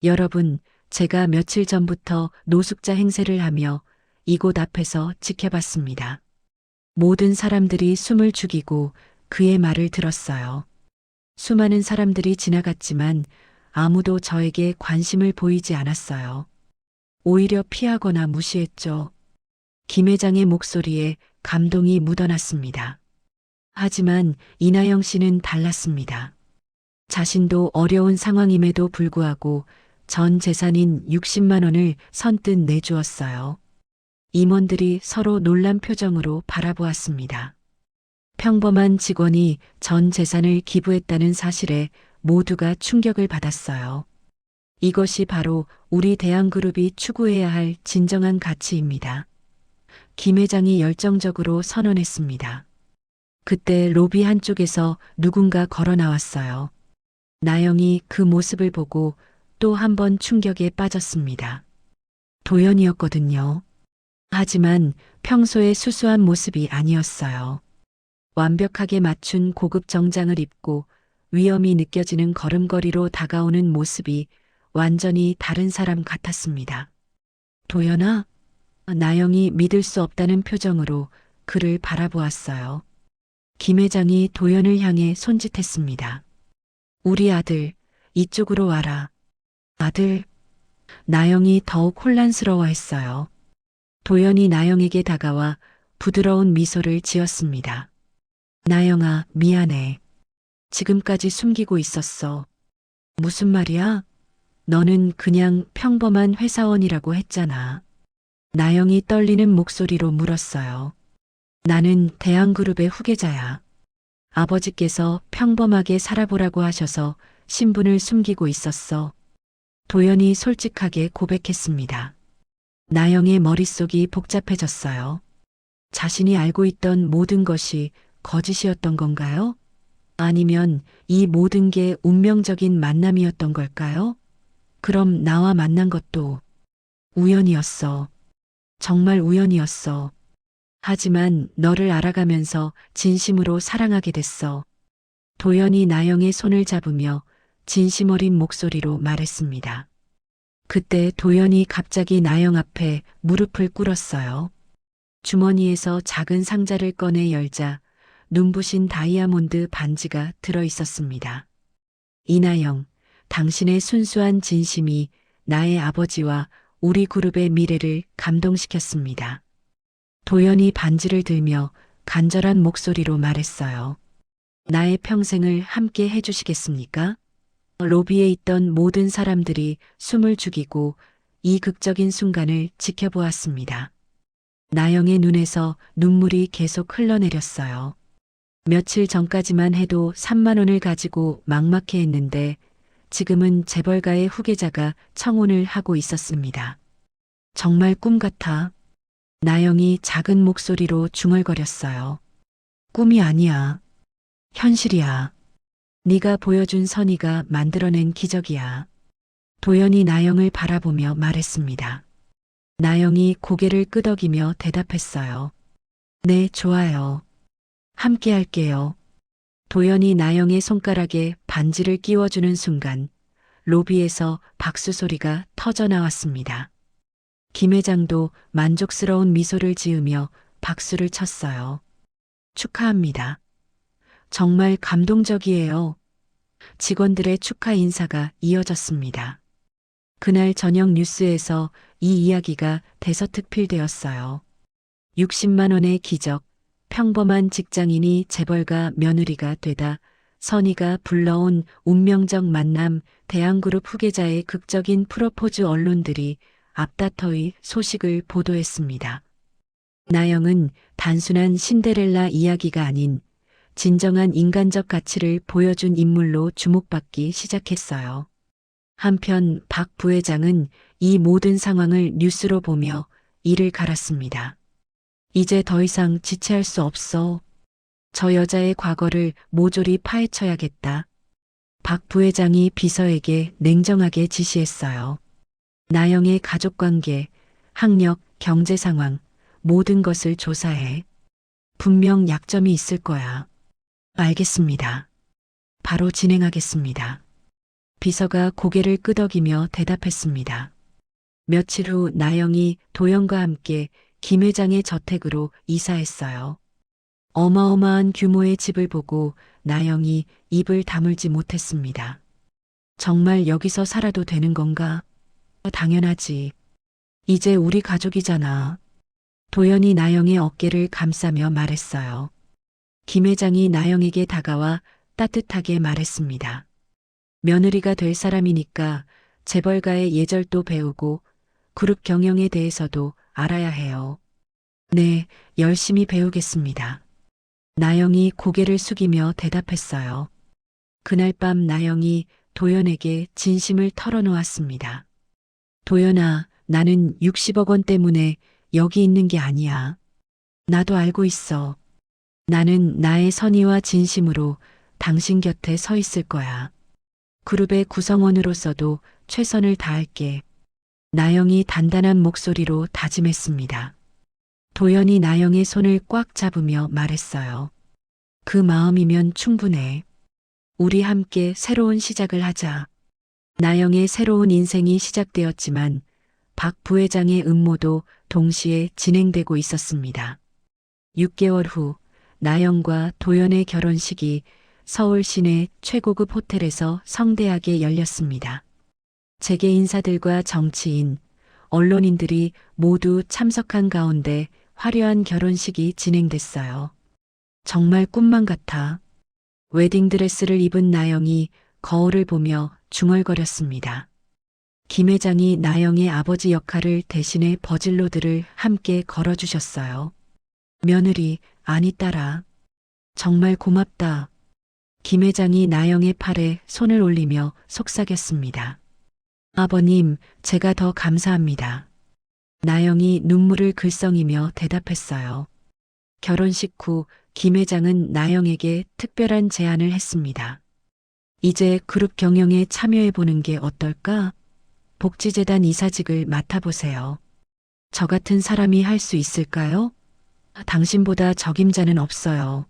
여러분, 제가 며칠 전부터 노숙자 행세를 하며 이곳 앞에서 지켜봤습니다. 모든 사람들이 숨을 죽이고 그의 말을 들었어요. 수많은 사람들이 지나갔지만 아무도 저에게 관심을 보이지 않았어요. 오히려 피하거나 무시했죠. 김 회장의 목소리에 감동이 묻어났습니다. 하지만 이나영 씨는 달랐습니다. 자신도 어려운 상황임에도 불구하고 전 재산인 60만 원을 선뜻 내주었어요. 임원들이 서로 놀란 표정으로 바라보았습니다. 평범한 직원이 전 재산을 기부했다는 사실에 모두가 충격을 받았어요. 이것이 바로 우리 대한그룹이 추구해야 할 진정한 가치입니다. 김 회장이 열정적으로 선언했습니다. 그때 로비 한쪽에서 누군가 걸어 나왔어요. 나영이 그 모습을 보고 또 한 번 충격에 빠졌습니다. 도연이었거든요. 하지만 평소의 수수한 모습이 아니었어요. 완벽하게 맞춘 고급 정장을 입고 위험이 느껴지는 걸음걸이로 다가오는 모습이 완전히 다른 사람 같았습니다. 도연아? 나영이 믿을 수 없다는 표정으로 그를 바라보았어요. 김 회장이 도연을 향해 손짓했습니다. 우리 아들, 이쪽으로 와라. 아들. 나영이 더욱 혼란스러워했어요. 도연이 나영에게 다가와 부드러운 미소를 지었습니다. 나영아, 미안해. 지금까지 숨기고 있었어. 무슨 말이야? 너는 그냥 평범한 회사원이라고 했잖아. 나영이 떨리는 목소리로 물었어요. 나는 대한그룹의 후계자야. 아버지께서 평범하게 살아보라고 하셔서 신분을 숨기고 있었어. 도연이 솔직하게 고백했습니다. 나영의 머릿속이 복잡해졌어요. 자신이 알고 있던 모든 것이 거짓이었던 건가요? 아니면 이 모든 게 운명적인 만남이었던 걸까요? 그럼 나와 만난 것도 우연이었어. 정말 우연이었어. 하지만 너를 알아가면서 진심으로 사랑하게 됐어. 도연이 나영의 손을 잡으며 진심 어린 목소리로 말했습니다. 그때 도연이 갑자기 나영 앞에 무릎을 꿇었어요. 주머니에서 작은 상자를 꺼내 열자 눈부신 다이아몬드 반지가 들어 있었습니다. 이나영, 당신의 순수한 진심이 나의 아버지와 우리 그룹의 미래를 감동시켰습니다. 도연이 반지를 들며 간절한 목소리로 말했어요. 나의 평생을 함께 해주시겠습니까? 로비에 있던 모든 사람들이 숨을 죽이고 이 극적인 순간을 지켜보았습니다. 나영의 눈에서 눈물이 계속 흘러내렸어요. 며칠 전까지만 해도 3만 원을 가지고 막막해 했는데 지금은 재벌가의 후계자가 청혼을 하고 있었습니다. 정말 꿈 같아. 나영이 작은 목소리로 중얼거렸어요. 꿈이 아니야. 현실이야. 네가 보여준 선의가 만들어낸 기적이야. 도연이 나영을 바라보며 말했습니다. 나영이 고개를 끄덕이며 대답했어요. 네, 좋아요. 함께 할게요. 도연이 나영의 손가락에 반지를 끼워주는 순간 로비에서 박수 소리가 터져 나왔습니다. 김 회장도 만족스러운 미소를 지으며 박수를 쳤어요. 축하합니다. 정말 감동적이에요. 직원들의 축하 인사가 이어졌습니다. 그날 저녁 뉴스에서 이 이야기가 대서특필되었어요. 60만 원의 기적, 평범한 직장인이 재벌가 며느리가 되다 선의가 불러온 운명적 만남, 대한그룹 후계자의 극적인 프로포즈 언론들이 앞다퉈의 소식을 보도했습니다. 나영은 단순한 신데렐라 이야기가 아닌 진정한 인간적 가치를 보여준 인물로 주목받기 시작했어요. 한편 박 부회장은 이 모든 상황을 뉴스로 보며 이를 갈았습니다. 이제 더 이상 지체할 수 없어. 저 여자의 과거를 모조리 파헤쳐야겠다. 박 부회장이 비서에게 냉정하게 지시했어요. 나영의 가족관계, 학력, 경제 상황, 모든 것을 조사해. 분명 약점이 있을 거야. 알겠습니다. 바로 진행하겠습니다. 비서가 고개를 끄덕이며 대답했습니다. 며칠 후 나영이 도연과 함께 김 회장의 저택으로 이사했어요. 어마어마한 규모의 집을 보고 나영이 입을 다물지 못했습니다. 정말 여기서 살아도 되는 건가? 당연하지. 이제 우리 가족이잖아. 도연이 나영의 어깨를 감싸며 말했어요. 김 회장이 나영에게 다가와 따뜻하게 말했습니다. 며느리가 될 사람이니까 재벌가의 예절도 배우고 그룹 경영에 대해서도 알아야 해요. 네, 열심히 배우겠습니다. 나영이 고개를 숙이며 대답했어요. 그날 밤 나영이 도연에게 진심을 털어놓았습니다. 도연아, 나는 60억 원 때문에 여기 있는 게 아니야. 나도 알고 있어. 나는 나의 선의와 진심으로 당신 곁에 서 있을 거야. 그룹의 구성원으로서도 최선을 다할게. 나영이 단단한 목소리로 다짐했습니다. 도연이 나영의 손을 꽉 잡으며 말했어요. 그 마음이면 충분해. 우리 함께 새로운 시작을 하자. 나영의 새로운 인생이 시작되었지만 박 부회장의 음모도 동시에 진행되고 있었습니다. 6개월 후 나영과 도연의 결혼식이 서울 시내 최고급 호텔에서 성대하게 열렸습니다. 재계 인사들과 정치인, 언론인들이 모두 참석한 가운데 화려한 결혼식이 진행됐어요. 정말 꿈만 같아. 웨딩드레스를 입은 나영이 거울을 보며 중얼거렸습니다. 김 회장이 나영의 아버지 역할을 대신해 버질로드를 함께 걸어주셨어요. 며느리, 아니 딸아. 정말 고맙다. 김 회장이 나영의 팔에 손을 올리며 속삭였습니다. 아버님, 제가 더 감사합니다. 나영이 눈물을 글썽이며 대답했어요. 결혼식 후 김 회장은 나영에게 특별한 제안을 했습니다. 이제 그룹 경영에 참여해보는 게 어떨까? 복지재단 이사직을 맡아보세요. 저 같은 사람이 할 수 있을까요? 당신보다 적임자는 없어요.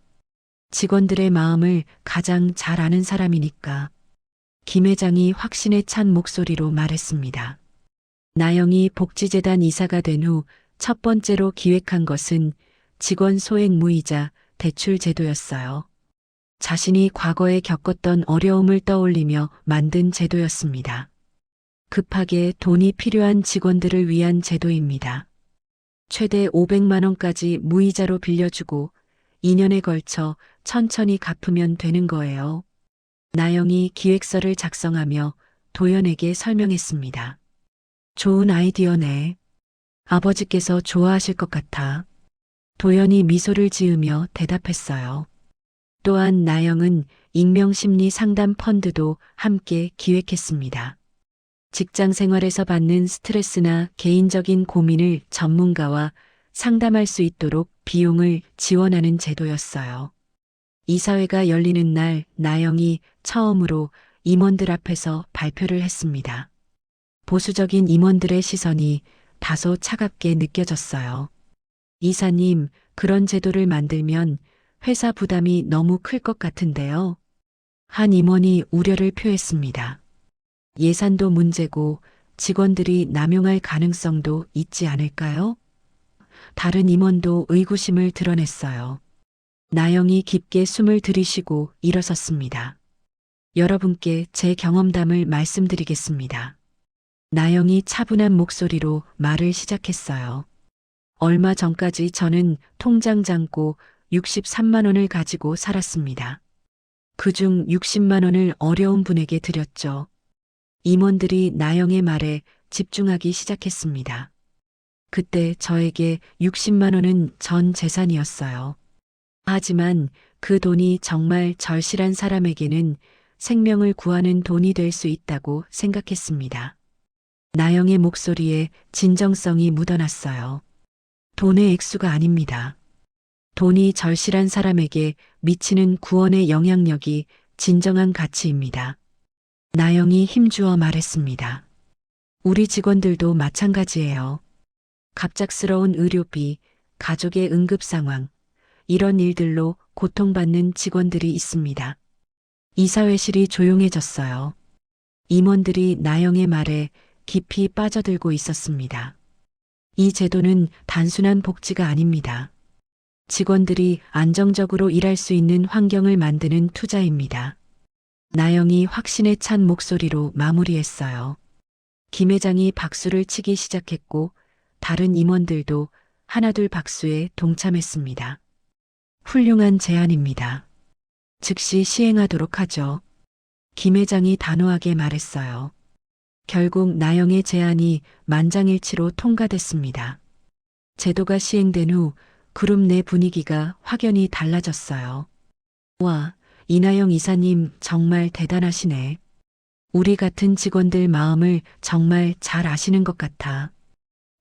직원들의 마음을 가장 잘 아는 사람이니까. 김 회장이 확신에 찬 목소리로 말했습니다. 나영이 복지재단 이사가 된 후 첫 번째로 기획한 것은 직원 소액 무이자 대출 제도였어요. 자신이 과거에 겪었던 어려움을 떠올리며 만든 제도였습니다. 급하게 돈이 필요한 직원들을 위한 제도입니다. 최대 500만 원까지 무이자로 빌려주고 2년에 걸쳐 천천히 갚으면 되는 거예요. 나영이 기획서를 작성하며 도연에게 설명했습니다. 좋은 아이디어네. 아버지께서 좋아하실 것 같아. 도연이 미소를 지으며 대답했어요. 또한 나영은 익명심리 상담 펀드도 함께 기획했습니다. 직장 생활에서 받는 스트레스나 개인적인 고민을 전문가와 상담할 수 있도록 비용을 지원하는 제도였어요. 이사회가 열리는 날 나영이 처음으로 임원들 앞에서 발표를 했습니다. 보수적인 임원들의 시선이 다소 차갑게 느껴졌어요. 이사님, 그런 제도를 만들면 회사 부담이 너무 클 것 같은데요. 한 임원이 우려를 표했습니다. 예산도 문제고 직원들이 남용할 가능성도 있지 않을까요? 다른 임원도 의구심을 드러냈어요. 나영이 깊게 숨을 들이쉬고 일어섰습니다. 여러분께 제 경험담을 말씀드리겠습니다. 나영이 차분한 목소리로 말을 시작했어요. 얼마 전까지 저는 통장 잔고 63만 원을 가지고 살았습니다. 그중 60만 원을 어려운 분에게 드렸죠. 임원들이 나영의 말에 집중하기 시작했습니다. 그때 저에게 60만 원은 전 재산이었어요. 하지만 그 돈이 정말 절실한 사람에게는 생명을 구하는 돈이 될 수 있다고 생각했습니다. 나영의 목소리에 진정성이 묻어났어요. 돈의 액수가 아닙니다. 돈이 절실한 사람에게 미치는 구원의 영향력이 진정한 가치입니다. 나영이 힘주어 말했습니다. 우리 직원들도 마찬가지예요. 갑작스러운 의료비, 가족의 응급 상황, 이런 일들로 고통받는 직원들이 있습니다. 이사회실이 조용해졌어요. 임원들이 나영의 말에 깊이 빠져들고 있었습니다. 이 제도는 단순한 복지가 아닙니다. 직원들이 안정적으로 일할 수 있는 환경을 만드는 투자입니다. 나영이 확신에 찬 목소리로 마무리했어요. 김 회장이 박수를 치기 시작했고 다른 임원들도 하나둘 박수에 동참했습니다. 훌륭한 제안입니다. 즉시 시행하도록 하죠. 김 회장이 단호하게 말했어요. 결국 나영의 제안이 만장일치로 통과됐습니다. 제도가 시행된 후 그룹 내 분위기가 확연히 달라졌어요. 와, 이나영 이사님 정말 대단하시네. 우리 같은 직원들 마음을 정말 잘 아시는 것 같아.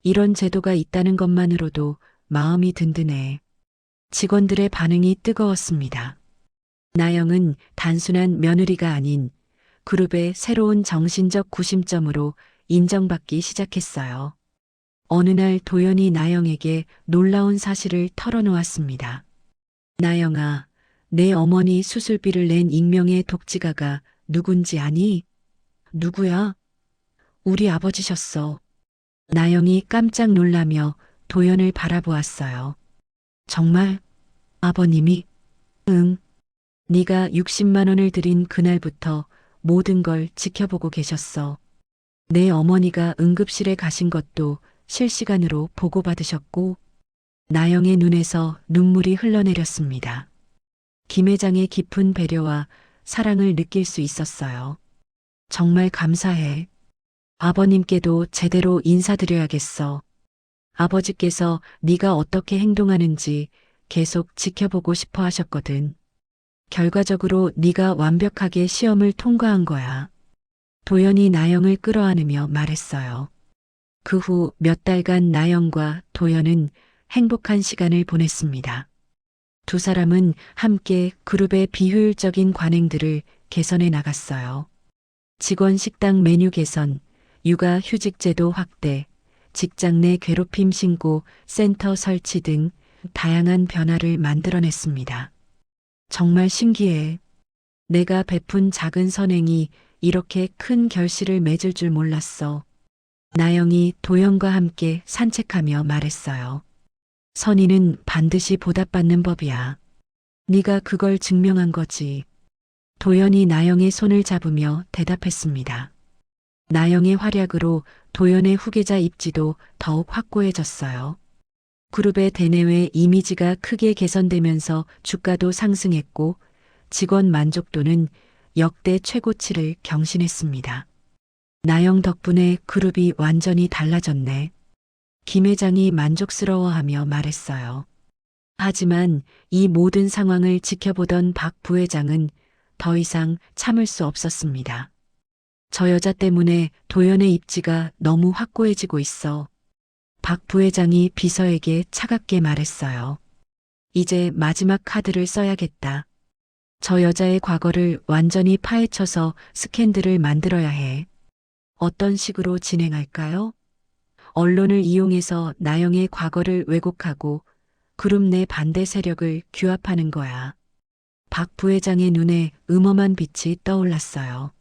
이런 제도가 있다는 것만으로도 마음이 든든해. 직원들의 반응이 뜨거웠습니다. 나영은 단순한 며느리가 아닌 그룹의 새로운 정신적 구심점으로 인정받기 시작했어요. 어느 날 도연이 나영에게 놀라운 사실을 털어놓았습니다. 나영아, 내 어머니 수술비를 낸 익명의 독지가가 누군지 아니? 누구야? 우리 아버지셨어. 나영이 깜짝 놀라며 도연을 바라보았어요. 정말? 아버님이? 응. 네가 60만 원을 들인 그날부터 모든 걸 지켜보고 계셨어. 내 어머니가 응급실에 가신 것도 실시간으로 보고받으셨고, 나영의 눈에서 눈물이 흘러내렸습니다. 김 회장의 깊은 배려와 사랑을 느낄 수 있었어요. 정말 감사해. 아버님께도 제대로 인사드려야겠어. 아버지께서 네가 어떻게 행동하는지 계속 지켜보고 싶어 하셨거든. 결과적으로 네가 완벽하게 시험을 통과한 거야. 도연이 나영을 끌어안으며 말했어요. 그 후 몇 달간 나영과 도연은 행복한 시간을 보냈습니다. 두 사람은 함께 그룹의 비효율적인 관행들을 개선해 나갔어요. 직원 식당 메뉴 개선, 육아 휴직제도 확대, 직장 내 괴롭힘 신고 센터 설치 등 다양한 변화를 만들어냈습니다. 정말 신기해. 내가 베푼 작은 선행이 이렇게 큰 결실을 맺을 줄 몰랐어. 나영이 도연과 함께 산책하며 말했어요. 선의는 반드시 보답받는 법이야. 네가 그걸 증명한 거지. 도연이 나영의 손을 잡으며 대답했습니다. 나영의 활약으로 도연의 후계자 입지도 더욱 확고해졌어요. 그룹의 대내외 이미지가 크게 개선되면서 주가도 상승했고 직원 만족도는 역대 최고치를 경신했습니다. 나영 덕분에 그룹이 완전히 달라졌네. 김 회장이 만족스러워하며 말했어요. 하지만 이 모든 상황을 지켜보던 박 부회장은 더 이상 참을 수 없었습니다. 저 여자 때문에 도연의 입지가 너무 확고해지고 있어. 박 부회장이 비서에게 차갑게 말했어요. 이제 마지막 카드를 써야겠다. 저 여자의 과거를 완전히 파헤쳐서 스캔들을 만들어야 해. 어떤 식으로 진행할까요? 언론을 이용해서 나영의 과거를 왜곡하고 그룹 내 반대 세력을 규합하는 거야. 박 부회장의 눈에 음험한 빛이 떠올랐어요.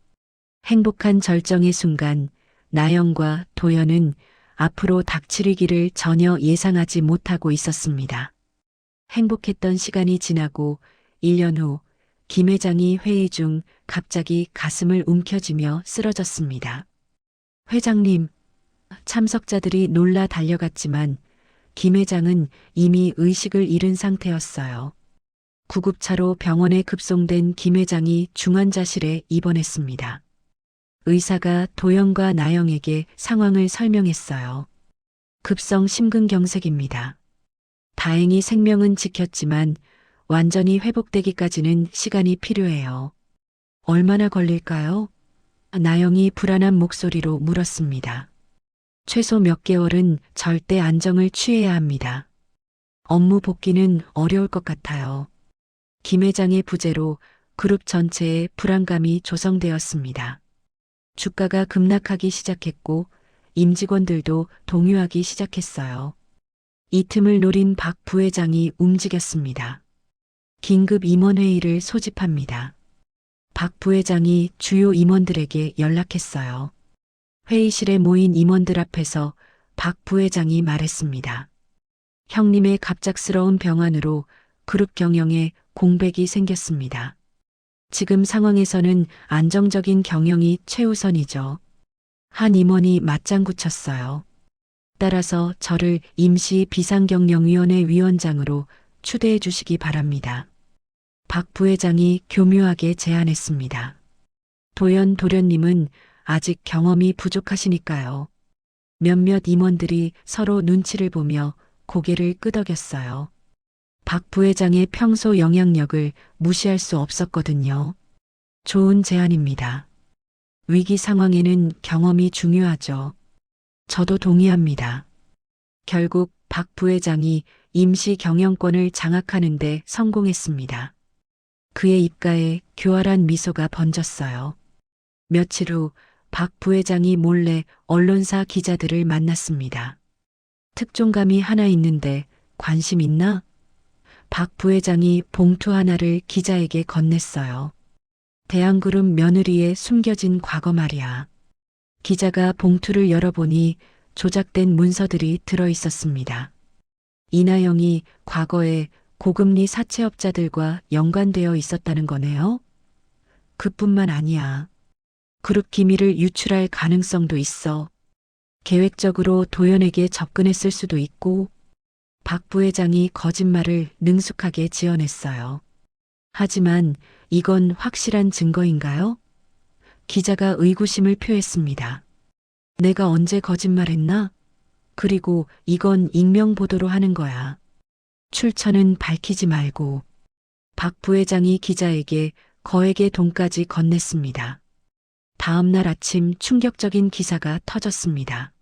행복한 절정의 순간 나영과 도연은 앞으로 닥칠 위기를 전혀 예상하지 못하고 있었습니다. 행복했던 시간이 지나고 1년 후 김 회장이 회의 중 갑자기 가슴을 움켜쥐며 쓰러졌습니다. 회장님, 참석자들이 놀라 달려갔지만 김 회장은 이미 의식을 잃은 상태였어요. 구급차로 병원에 급송된 김 회장이 중환자실에 입원했습니다. 의사가 도연과 나영에게 상황을 설명했어요. 급성 심근경색입니다. 다행히 생명은 지켰지만 완전히 회복되기까지는 시간이 필요해요. 얼마나 걸릴까요? 나영이 불안한 목소리로 물었습니다. 최소 몇 개월은 절대 안정을 취해야 합니다. 업무 복귀는 어려울 것 같아요. 김 회장의 부재로 그룹 전체에 불안감이 조성되었습니다. 주가가 급락하기 시작했고 임직원들도 동요하기 시작했어요. 이 틈을 노린 박 부회장이 움직였습니다. 긴급 임원회의를 소집합니다. 박 부회장이 주요 임원들에게 연락했어요. 회의실에 모인 임원들 앞에서 박 부회장이 말했습니다. 형님의 갑작스러운 병환으로 그룹 경영에 공백이 생겼습니다. 지금 상황에서는 안정적인 경영이 최우선이죠. 한 임원이 맞장구 쳤어요. 따라서 저를 임시 비상경영위원회 위원장으로 추대해 주시기 바랍니다. 박 부회장이 교묘하게 제안했습니다. 도연 도련님은 아직 경험이 부족하시니까요. 몇몇 임원들이 서로 눈치를 보며 고개를 끄덕였어요. 박 부회장의 평소 영향력을 무시할 수 없었거든요. 좋은 제안입니다. 위기 상황에는 경험이 중요하죠. 저도 동의합니다. 결국 박 부회장이 임시 경영권을 장악하는 데 성공했습니다. 그의 입가에 교활한 미소가 번졌어요. 며칠 후 박 부회장이 몰래 언론사 기자들을 만났습니다. 특종감이 하나 있는데 관심 있나? 박 부회장이 봉투 하나를 기자에게 건넸어요. 대한그룹 며느리의 숨겨진 과거 말이야. 기자가 봉투를 열어보니 조작된 문서들이 들어 있었습니다. 이나영이 과거에 고금리 사채업자들과 연관되어 있었다는 거네요. 그뿐만 아니야. 그룹 기밀을 유출할 가능성도 있어. 계획적으로 도연에게 접근했을 수도 있고, 박 부회장이 거짓말을 능숙하게 지어냈어요. 하지만 이건 확실한 증거인가요? 기자가 의구심을 표했습니다. 내가 언제 거짓말했나? 그리고 이건 익명 보도로 하는 거야. 출처는 밝히지 말고. 박 부회장이 기자에게 거액의 돈까지 건넸습니다. 다음 날 아침 충격적인 기사가 터졌습니다.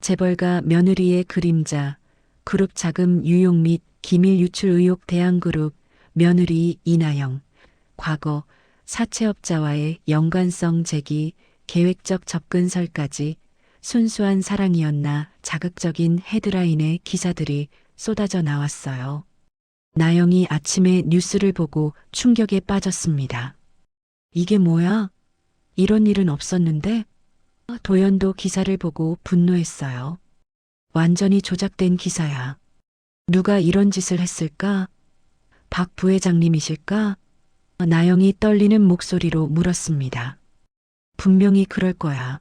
재벌가 며느리의 그림자, 그룹 자금 유용 및 기밀 유출 의혹 대한그룹 며느리 이나영, 과거 사채업자와의 연관성 제기, 계획적 접근설까지 순수한 사랑이었나 자극적인 헤드라인의 기사들이 쏟아져 나왔어요. 나영이 아침에 뉴스를 보고 충격에 빠졌습니다. 이게 뭐야? 이런 일은 없었는데? 도연도 기사를 보고 분노했어요. 완전히 조작된 기사야. 누가 이런 짓을 했을까? 박 부회장님이실까? 나영이 떨리는 목소리로 물었습니다. 분명히 그럴 거야.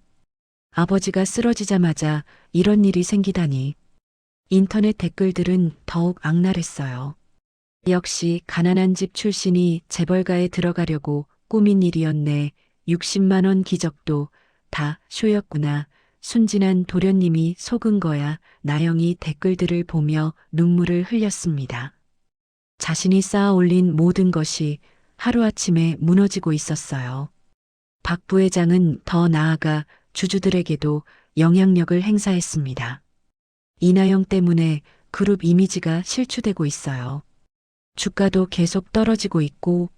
아버지가 쓰러지자마자 이런 일이 생기다니. 인터넷 댓글들은 더욱 악랄했어요. 역시 가난한 집 출신이 재벌가에 들어가려고 꾸민 일이었네. 60만 원 기적도 다 쇼였구나. 순진한 도련님이 속은 거야. 나영이 댓글들을 보며 눈물을 흘렸습니다. 자신이 쌓아 올린 모든 것이 하루아침에 무너지고 있었어요. 박 부회장은 더 나아가 주주들에게도 영향력을 행사했습니다. 이나영 때문에 그룹 이미지가 실추되고 있어요. 주가도 계속 떨어지고 있고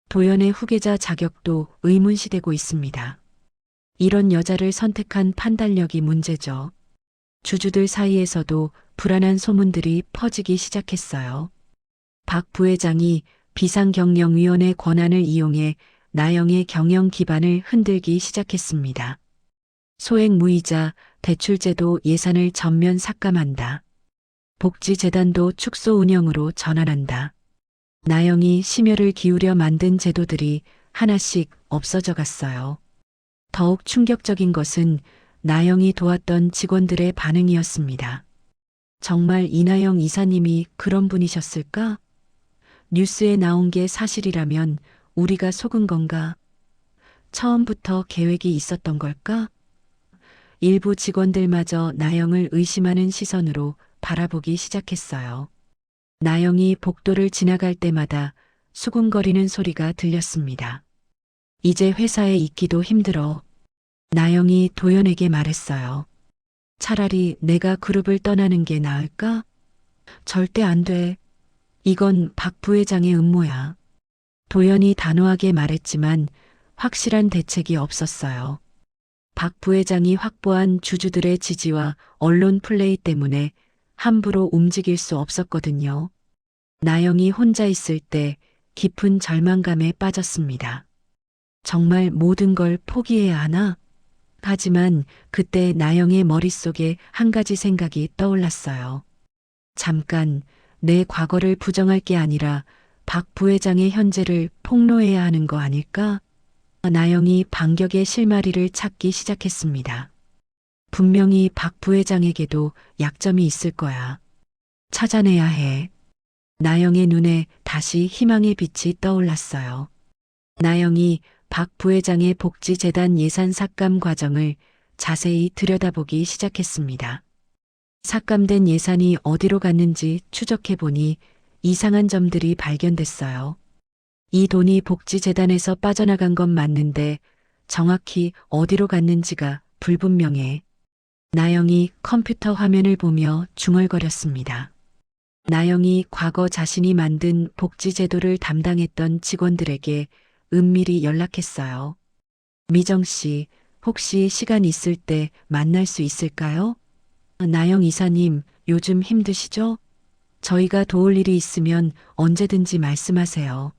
도연의 후계자 자격도 의문시되고 있습니다. 이런 여자를 선택한 판단력이 문제죠. 주주들 사이에서도 불안한 소문들이 퍼지기 시작했어요. 박 부회장이 비상경영위원회 권한을 이용해 나영의 경영 기반을 흔들기 시작했습니다. 소액무이자 대출제도 예산을 전면 삭감한다. 복지재단도 축소 운영으로 전환한다. 나영이 심혈을 기울여 만든 제도들이 하나씩 없어져 갔어요. 더욱 충격적인 것은 나영이 도왔던 직원들의 반응이었습니다. 정말 이나영 이사님이 그런 분이셨을까? 뉴스에 나온 게 사실이라면 우리가 속은 건가? 처음부터 계획이 있었던 걸까? 일부 직원들마저 나영을 의심하는 시선으로 바라보기 시작했어요. 나영이 복도를 지나갈 때마다 수군거리는 소리가 들렸습니다. 이제 회사에 있기도 힘들어. 나영이 도연에게 말했어요. 차라리 내가 그룹을 떠나는 게 나을까? 절대 안 돼. 이건 박 부회장의 음모야. 도연이 단호하게 말했지만 확실한 대책이 없었어요. 박 부회장이 확보한 주주들의 지지와 언론 플레이 때문에 함부로 움직일 수 없었거든요. 나영이 혼자 있을 때 깊은 절망감에 빠졌습니다. 정말 모든 걸 포기해야 하나? 하지만 그때 나영의 머릿속에 한 가지 생각이 떠올랐어요. 잠깐, 내 과거를 부정할 게 아니라 박 부회장의 현재를 폭로해야 하는 거 아닐까? 나영이 반격의 실마리를 찾기 시작했습니다. 분명히 박 부회장에게도 약점이 있을 거야. 찾아내야 해. 나영의 눈에 다시 희망의 빛이 떠올랐어요. 나영이 박 부회장의 복지재단 예산 삭감 과정을 자세히 들여다보기 시작했습니다. 삭감된 예산이 어디로 갔는지 추적해보니 이상한 점들이 발견됐어요. 이 돈이 복지재단에서 빠져나간 건 맞는데 정확히 어디로 갔는지가 불분명해. 나영이 컴퓨터 화면을 보며 중얼거렸습니다. 나영이 과거 자신이 만든 복지제도를 담당했던 직원들에게 은밀히 연락했어요. 미정 씨, 혹시 시간 있을 때 만날 수 있을까요? 나영 이사님, 요즘 힘드시죠? 저희가 도울 일이 있으면 언제든지 말씀하세요.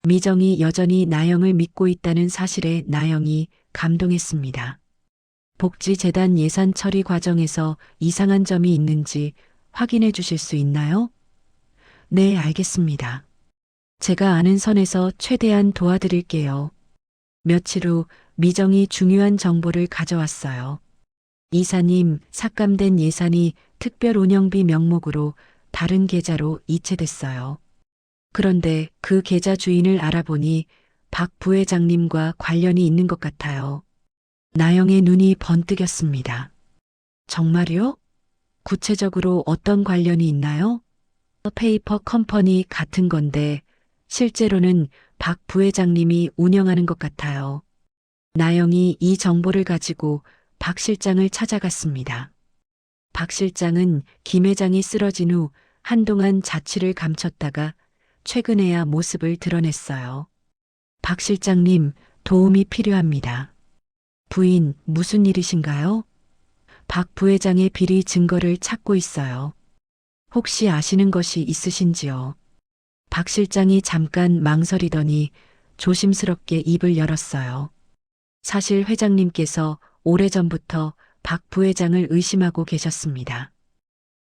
미정이 여전히 나영을 믿고 있다는 사실에 나영이 감동했습니다. 복지재단 예산 처리 과정에서 이상한 점이 있는지 확인해 주실 수 있나요? 네, 알겠습니다. 제가 아는 선에서 최대한 도와드릴게요. 며칠 후 미정이 중요한 정보를 가져왔어요. 이사님, 삭감된 예산이 특별 운영비 명목으로 다른 계좌로 이체됐어요. 그런데 그 계좌 주인을 알아보니 박 부회장님과 관련이 있는 것 같아요. 나영의 눈이 번뜩였습니다. 정말요? 구체적으로 어떤 관련이 있나요? 페이퍼 컴퍼니 같은 건데 실제로는 박 부회장님이 운영하는 것 같아요. 나영이 이 정보를 가지고 박 실장을 찾아갔습니다. 박 실장은 김 회장이 쓰러진 후 한동안 자취를 감췄다가 최근에야 모습을 드러냈어요. 박 실장님, 도움이 필요합니다. 부인, 무슨 일이신가요? 박 부회장의 비리 증거를 찾고 있어요. 혹시 아시는 것이 있으신지요? 박 실장이 잠깐 망설이더니 조심스럽게 입을 열었어요. 사실 회장님께서 오래전부터 박 부회장을 의심하고 계셨습니다.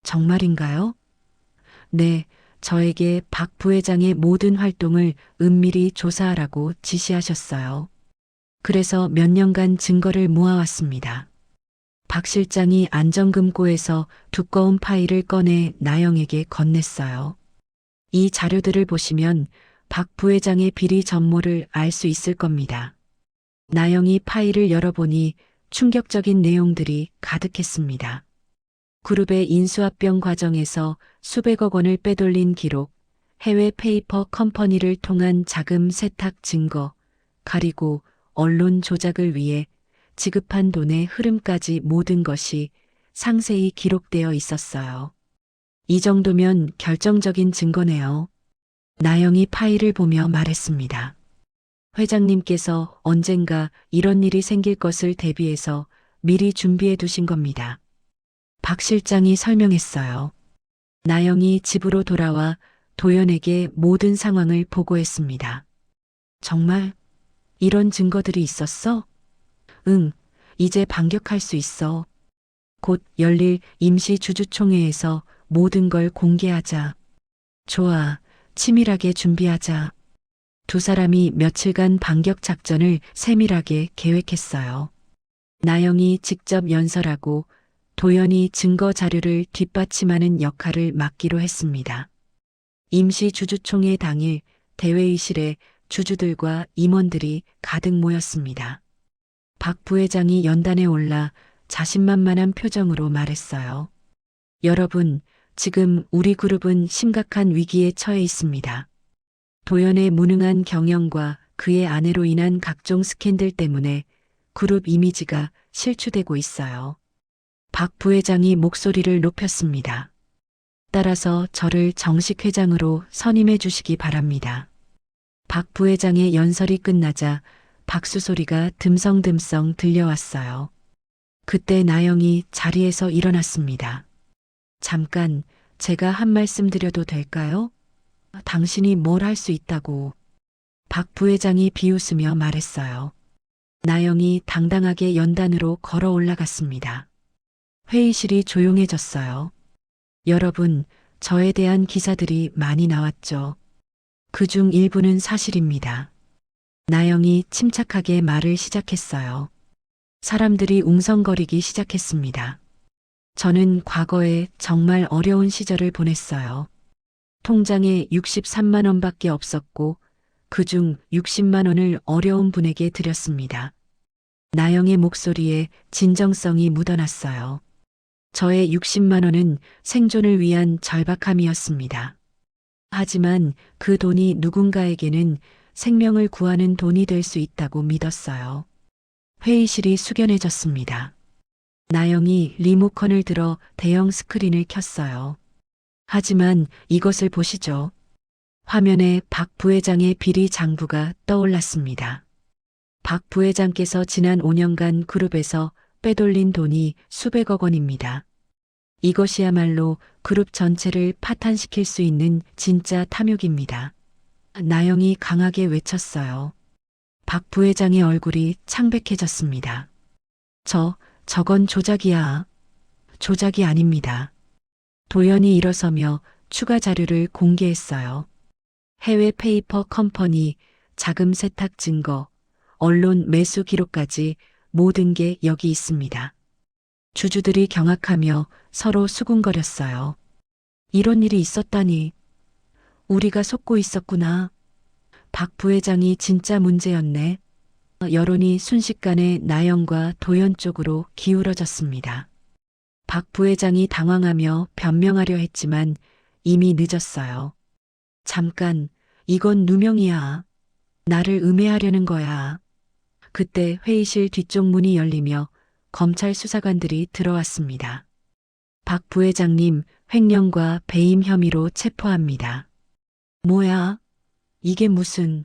정말인가요? 네, 저에게 박 부회장의 모든 활동을 은밀히 조사하라고 지시하셨어요. 그래서 몇 년간 증거를 모아왔습니다. 박 실장이 안전금고에서 두꺼운 파일을 꺼내 나영에게 건넸어요. 이 자료들을 보시면 박 부회장의 비리 전모를 알 수 있을 겁니다. 나영이 파일을 열어보니 충격적인 내용들이 가득했습니다. 그룹의 인수합병 과정에서 수백억 원을 빼돌린 기록, 해외 페이퍼 컴퍼니를 통한 자금 세탁 증거, 그리고 언론 조작을 위해 지급한 돈의 흐름까지 모든 것이 상세히 기록되어 있었어요. 이 정도면 결정적인 증거네요. 나영이 파일을 보며 말했습니다. 회장님께서 언젠가 이런 일이 생길 것을 대비해서 미리 준비해 두신 겁니다. 박 실장이 설명했어요. 나영이 집으로 돌아와 도연에게 모든 상황을 보고했습니다. 정말 이런 증거들이 있었어? 응, 이제 반격할 수 있어. 곧 열릴 임시주주총회에서 모든 걸 공개하자. 좋아, 치밀하게 준비하자. 두 사람이 며칠간 반격 작전을 세밀하게 계획했어요. 나영이 직접 연설하고 도연이 증거 자료를 뒷받침하는 역할을 맡기로 했습니다. 임시주주총회 당일 대회의실에 주주들과 임원들이 가득 모였습니다. 박 부회장이 연단에 올라 자신만만한 표정으로 말했어요. 여러분, 지금 우리 그룹은 심각한 위기에 처해 있습니다. 도연의 무능한 경영과 그의 아내로 인한 각종 스캔들 때문에 그룹 이미지가 실추되고 있어요. 박 부회장이 목소리를 높였습니다. 따라서 저를 정식 회장으로 선임해 주시기 바랍니다. 박 부회장의 연설이 끝나자 박수 소리가 듬성듬성 들려왔어요. 그때 나영이 자리에서 일어났습니다. 잠깐 제가 한 말씀 드려도 될까요? 당신이 뭘 할 수 있다고. 박 부회장이 비웃으며 말했어요. 나영이 당당하게 연단으로 걸어 올라갔습니다. 회의실이 조용해졌어요. 여러분, 저에 대한 기사들이 많이 나왔죠. 그중 일부는 사실입니다. 나영이 침착하게 말을 시작했어요. 사람들이 웅성거리기 시작했습니다. 저는 과거에 정말 어려운 시절을 보냈어요. 통장에 63만 원밖에 없었고 그중 60만 원을 어려운 분에게 드렸습니다. 나영의 목소리에 진정성이 묻어났어요. 저의 60만 원은 생존을 위한 절박함이었습니다. 하지만 그 돈이 누군가에게는 생명을 구하는 돈이 될 수 있다고 믿었어요. 회의실이 숙연해졌습니다. 나영이 리모컨을 들어 대형 스크린을 켰어요. 하지만 이것을 보시죠. 화면에 박 부회장의 비리 장부가 떠올랐습니다. 박 부회장께서 지난 5년간 그룹에서 빼돌린 돈이 수백억 원입니다. 이것이야말로 그룹 전체를 파탄시킬 수 있는 진짜 탐욕입니다. 나영이 강하게 외쳤어요. 박 부회장의 얼굴이 창백해졌습니다. 저건 조작이야. 조작이 아닙니다. 도연이 일어서며 추가 자료를 공개했어요. 해외 페이퍼 컴퍼니, 자금 세탁 증거, 언론 매수 기록까지 모든 게 여기 있습니다. 주주들이 경악하며 서로 수군거렸어요. 이런 일이 있었다니. 우리가 속고 있었구나. 박 부회장이 진짜 문제였네. 여론이 순식간에 나영과 도연 쪽으로 기울어졌습니다. 박 부회장이 당황하며 변명하려 했지만 이미 늦었어요. 잠깐, 이건 누명이야. 나를 음해하려는 거야. 그때 회의실 뒤쪽 문이 열리며 검찰 수사관들이 들어왔습니다. 박 부회장님, 횡령과 배임 혐의로 체포합니다. 뭐야? 이게 무슨...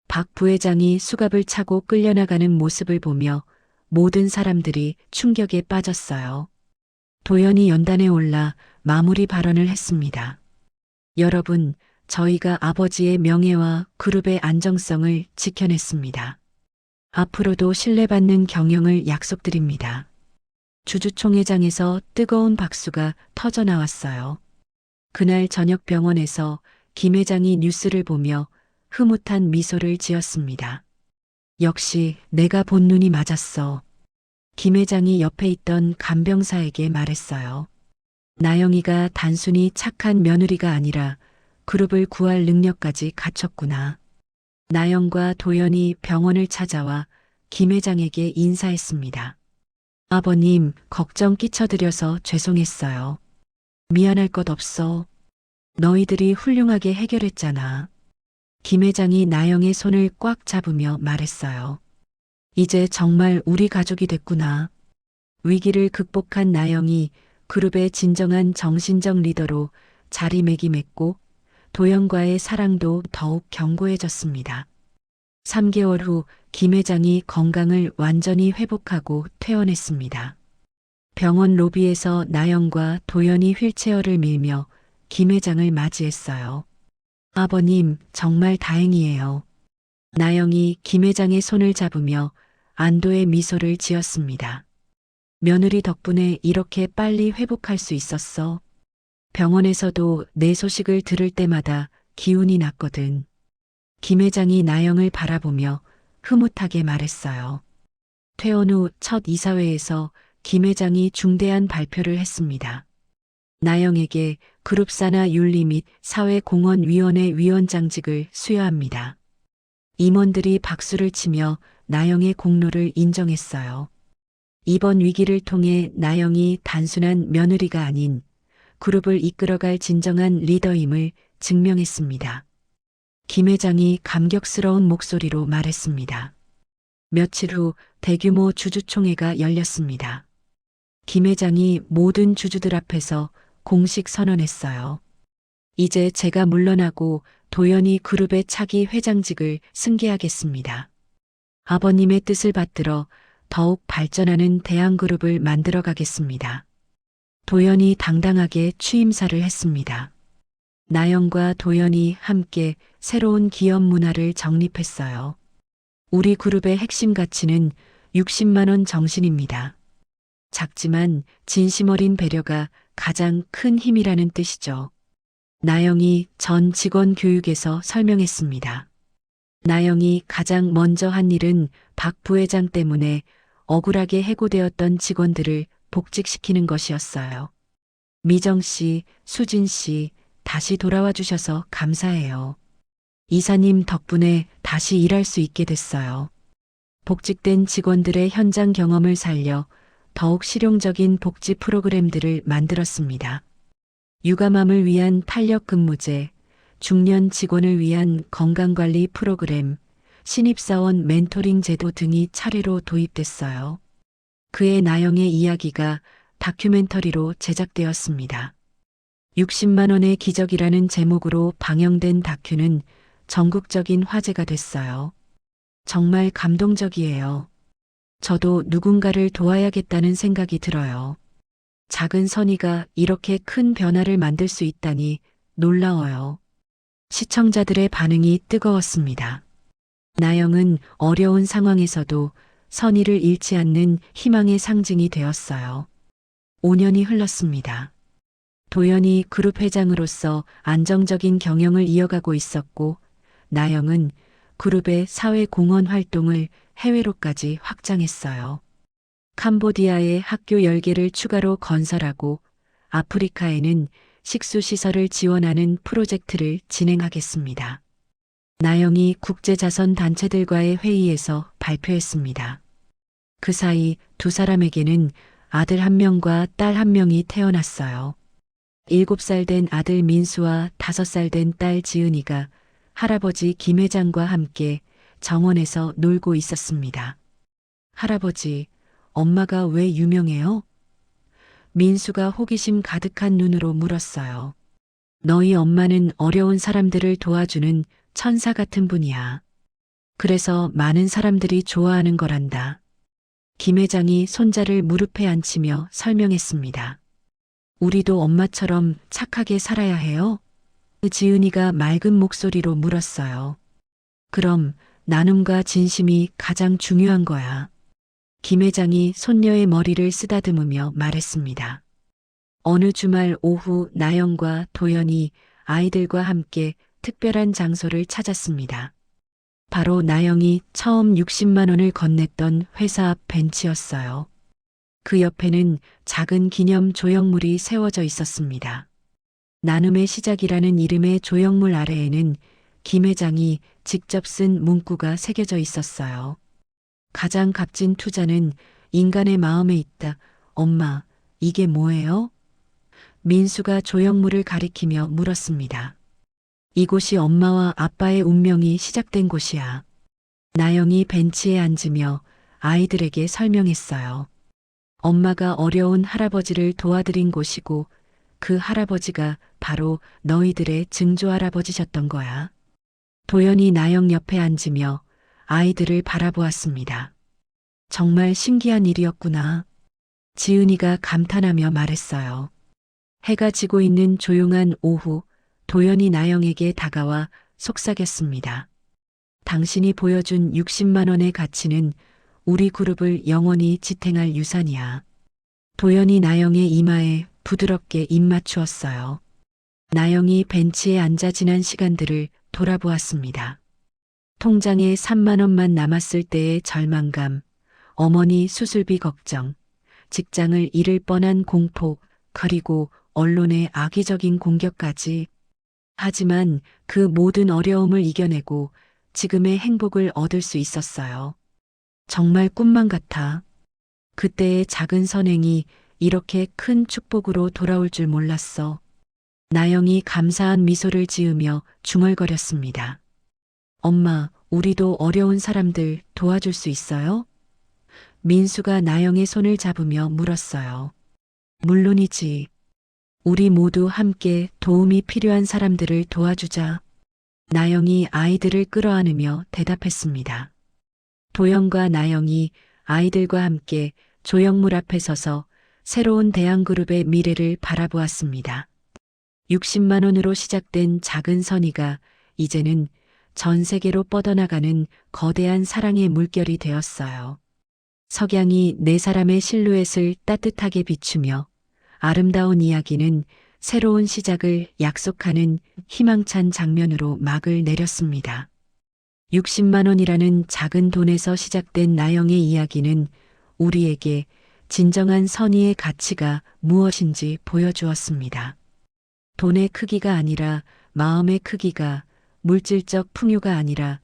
박 부회장이 수갑을 차고 끌려나가는 모습을 보며 모든 사람들이 충격에 빠졌어요. 도연이 연단에 올라 마무리 발언을 했습니다. 여러분, 저희가 아버지의 명예와 그룹의 안정성을 지켜냈습니다. 앞으로도 신뢰받는 경영을 약속드립니다. 주주총회장에서 뜨거운 박수가 터져 나왔어요. 그날 저녁 병원에서 김 회장이 뉴스를 보며 흐뭇한 미소를 지었습니다. 역시 내가 본 눈이 맞았어. 김 회장이 옆에 있던 간병사에게 말했어요. 나영이가 단순히 착한 며느리가 아니라 그룹을 구할 능력까지 갖췄구나. 나영과 도연이 병원을 찾아와 김 회장에게 인사했습니다. 아버님, 걱정 끼쳐드려서 죄송했어요. 미안할 것 없어. 너희들이 훌륭하게 해결했잖아. 김 회장이 나영의 손을 꽉 잡으며 말했어요. 이제 정말 우리 가족이 됐구나. 위기를 극복한 나영이 그룹의 진정한 정신적 리더로 자리매김했고 도연과의 사랑도 더욱 견고해졌습니다. 3개월 후 김 회장이 건강을 완전히 회복하고 퇴원했습니다. 병원 로비에서 나영과 도연이 휠체어를 밀며 김 회장을 맞이했어요. 아버님, 정말 다행이에요. 나영이 김 회장의 손을 잡으며 안도의 미소를 지었습니다. 며느리 덕분에 이렇게 빨리 회복할 수 있었어. 병원에서도 내 소식을 들을 때마다 기운이 났거든. 김 회장이 나영을 바라보며 흐뭇하게 말했어요. 퇴원 후 첫 이사회에서 김 회장이 중대한 발표를 했습니다. 나영에게 그룹사나 윤리 및 사회공헌위원회 위원장직을 수여합니다. 임원들이 박수를 치며 나영의 공로를 인정했어요. 이번 위기를 통해 나영이 단순한 며느리가 아닌 그룹을 이끌어갈 진정한 리더임을 증명했습니다. 김 회장이 감격스러운 목소리로 말했습니다. 며칠 후 대규모 주주총회가 열렸습니다. 김 회장이 모든 주주들 앞에서 공식 선언했어요. 이제 제가 물러나고 도연이 그룹의 차기 회장직을 승계하겠습니다. 아버님의 뜻을 받들어 더욱 발전하는 대한그룹을 만들어 가겠습니다. 도연이 당당하게 취임사를 했습니다. 나영과 도연이 함께 새로운 기업 문화를 정립했어요. 우리 그룹의 핵심 가치는 60만 원 정신입니다. 작지만 진심 어린 배려가 가장 큰 힘이라는 뜻이죠. 나영이 전 직원 교육에서 설명했습니다. 나영이 가장 먼저 한 일은 박 부회장 때문에 억울하게 해고되었던 직원들을 복직시키는 것이었어요. 미정 씨, 수진 씨, 다시 돌아와 주셔서 감사해요. 이사님 덕분에 다시 일할 수 있게 됐어요. 복직된 직원들의 현장 경험을 살려 더욱 실용적인 복지 프로그램들을 만들었습니다. 육아맘을 위한 탄력근무제, 중년 직원을 위한 건강관리 프로그램, 신입사원 멘토링 제도 등이 차례로 도입됐어요. 그의 나영의 이야기가 다큐멘터리로 제작되었습니다. 60만 원의 기적이라는 제목으로 방영된 다큐는 전국적인 화제가 됐어요. 정말 감동적이에요. 저도 누군가를 도와야겠다는 생각이 들어요. 작은 선의가 이렇게 큰 변화를 만들 수 있다니 놀라워요. 시청자들의 반응이 뜨거웠습니다. 나영은 어려운 상황에서도 선의를 잃지 않는 희망의 상징이 되었어요. 5년이 흘렀습니다. 도연이 그룹 회장으로서 안정적인 경영을 이어가고 있었고, 나영은 그룹의 사회공헌 활동을 해외로까지 확장했어요. 캄보디아에 학교 10개를 추가로 건설하고 아프리카에는 식수시설을 지원하는 프로젝트를 진행하겠습니다. 나영이 국제자선단체들과의 회의에서 발표했습니다. 그 사이 두 사람에게는 아들 1명과 딸 1명이 태어났어요. 7살 된 아들 민수와 5살 된 딸 지은이가 할아버지 김 회장과 함께 정원에서 놀고 있었습니다. 할아버지, 엄마가 왜 유명해요? 민수가 호기심 가득한 눈으로 물었어요. 너희 엄마는 어려운 사람들을 도와주는 천사 같은 분이야. 그래서 많은 사람들이 좋아하는 거란다. 김 회장이 손자를 무릎에 앉히며 설명했습니다. 우리도 엄마처럼 착하게 살아야 해요? 지은이가 맑은 목소리로 물었어요. 그럼 나눔과 진심이 가장 중요한 거야. 김 회장이 손녀의 머리를 쓰다듬으며 말했습니다. 어느 주말 오후 나영과 도연이 아이들과 함께 특별한 장소를 찾았습니다. 바로 나영이 처음 60만 원을 건넸던 회사 앞 벤치였어요. 그 옆에는 작은 기념 조형물이 세워져 있었습니다. 나눔의 시작이라는 이름의 조형물 아래에는 김 회장이 직접 쓴 문구가 새겨져 있었어요. 가장 값진 투자는 인간의 마음에 있다. 엄마, 이게 뭐예요? 민수가 조형물을 가리키며 물었습니다. 이곳이 엄마와 아빠의 운명이 시작된 곳이야. 나영이 벤치에 앉으며 아이들에게 설명했어요. 엄마가 어려운 할아버지를 도와드린 곳이고 그 할아버지가 바로 너희들의 증조 할아버지셨던 거야. 도연이 나영 옆에 앉으며 아이들을 바라보았습니다. 정말 신기한 일이었구나. 지은이가 감탄하며 말했어요. 해가 지고 있는 조용한 오후, 도연이 나영에게 다가와 속삭였습니다. 당신이 보여준 60만 원의 가치는 우리 그룹을 영원히 지탱할 유산이야. 도연이 나영의 이마에 부드럽게 입 맞추었어요. 나영이 벤치에 앉아 지난 시간들을 돌아보았습니다. 통장에 3만 원만 남았을 때의 절망감, 어머니 수술비 걱정, 직장을 잃을 뻔한 공포, 그리고 언론의 악의적인 공격까지. 하지만 그 모든 어려움을 이겨내고 지금의 행복을 얻을 수 있었어요. 정말 꿈만 같아. 그때의 작은 선행이 이렇게 큰 축복으로 돌아올 줄 몰랐어. 나영이 감사한 미소를 지으며 중얼거렸습니다. 엄마, 우리도 어려운 사람들 도와줄 수 있어요? 민수가 나영의 손을 잡으며 물었어요. 물론이지. 우리 모두 함께 도움이 필요한 사람들을 도와주자. 나영이 아이들을 끌어안으며 대답했습니다. 도영과 나영이 아이들과 함께 조형물 앞에 서서 새로운 대한그룹의 미래를 바라보았습니다. 60만 원으로 시작된 작은 선의가 이제는 전 세계로 뻗어나가는 거대한 사랑의 물결이 되었어요. 석양이 네 사람의 실루엣을 따뜻하게 비추며 아름다운 이야기는 새로운 시작을 약속하는 희망찬 장면으로 막을 내렸습니다. 60만 원이라는 작은 돈에서 시작된 나영의 이야기는 우리에게 진정한 선의의 가치가 무엇인지 보여주었습니다. 돈의 크기가 아니라 마음의 크기가, 물질적 풍요가 아니라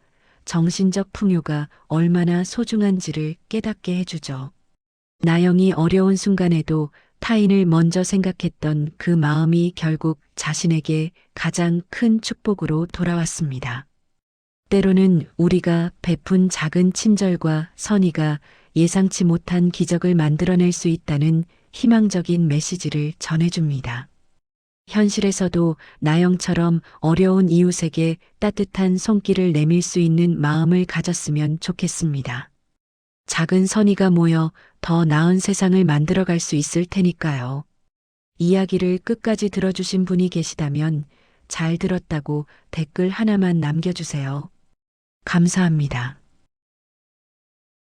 정신적 풍요가 얼마나 소중한지를 깨닫게 해주죠. 나영이 어려운 순간에도 타인을 먼저 생각했던 그 마음이 결국 자신에게 가장 큰 축복으로 돌아왔습니다. 때로는 우리가 베푼 작은 친절과 선의가 예상치 못한 기적을 만들어낼 수 있다는 희망적인 메시지를 전해줍니다. 현실에서도 나영처럼 어려운 이웃에게 따뜻한 손길을 내밀 수 있는 마음을 가졌으면 좋겠습니다. 작은 선의가 모여 더 나은 세상을 만들어갈 수 있을 테니까요. 이야기를 끝까지 들어주신 분이 계시다면 잘 들었다고 댓글 하나만 남겨주세요. 감사합니다.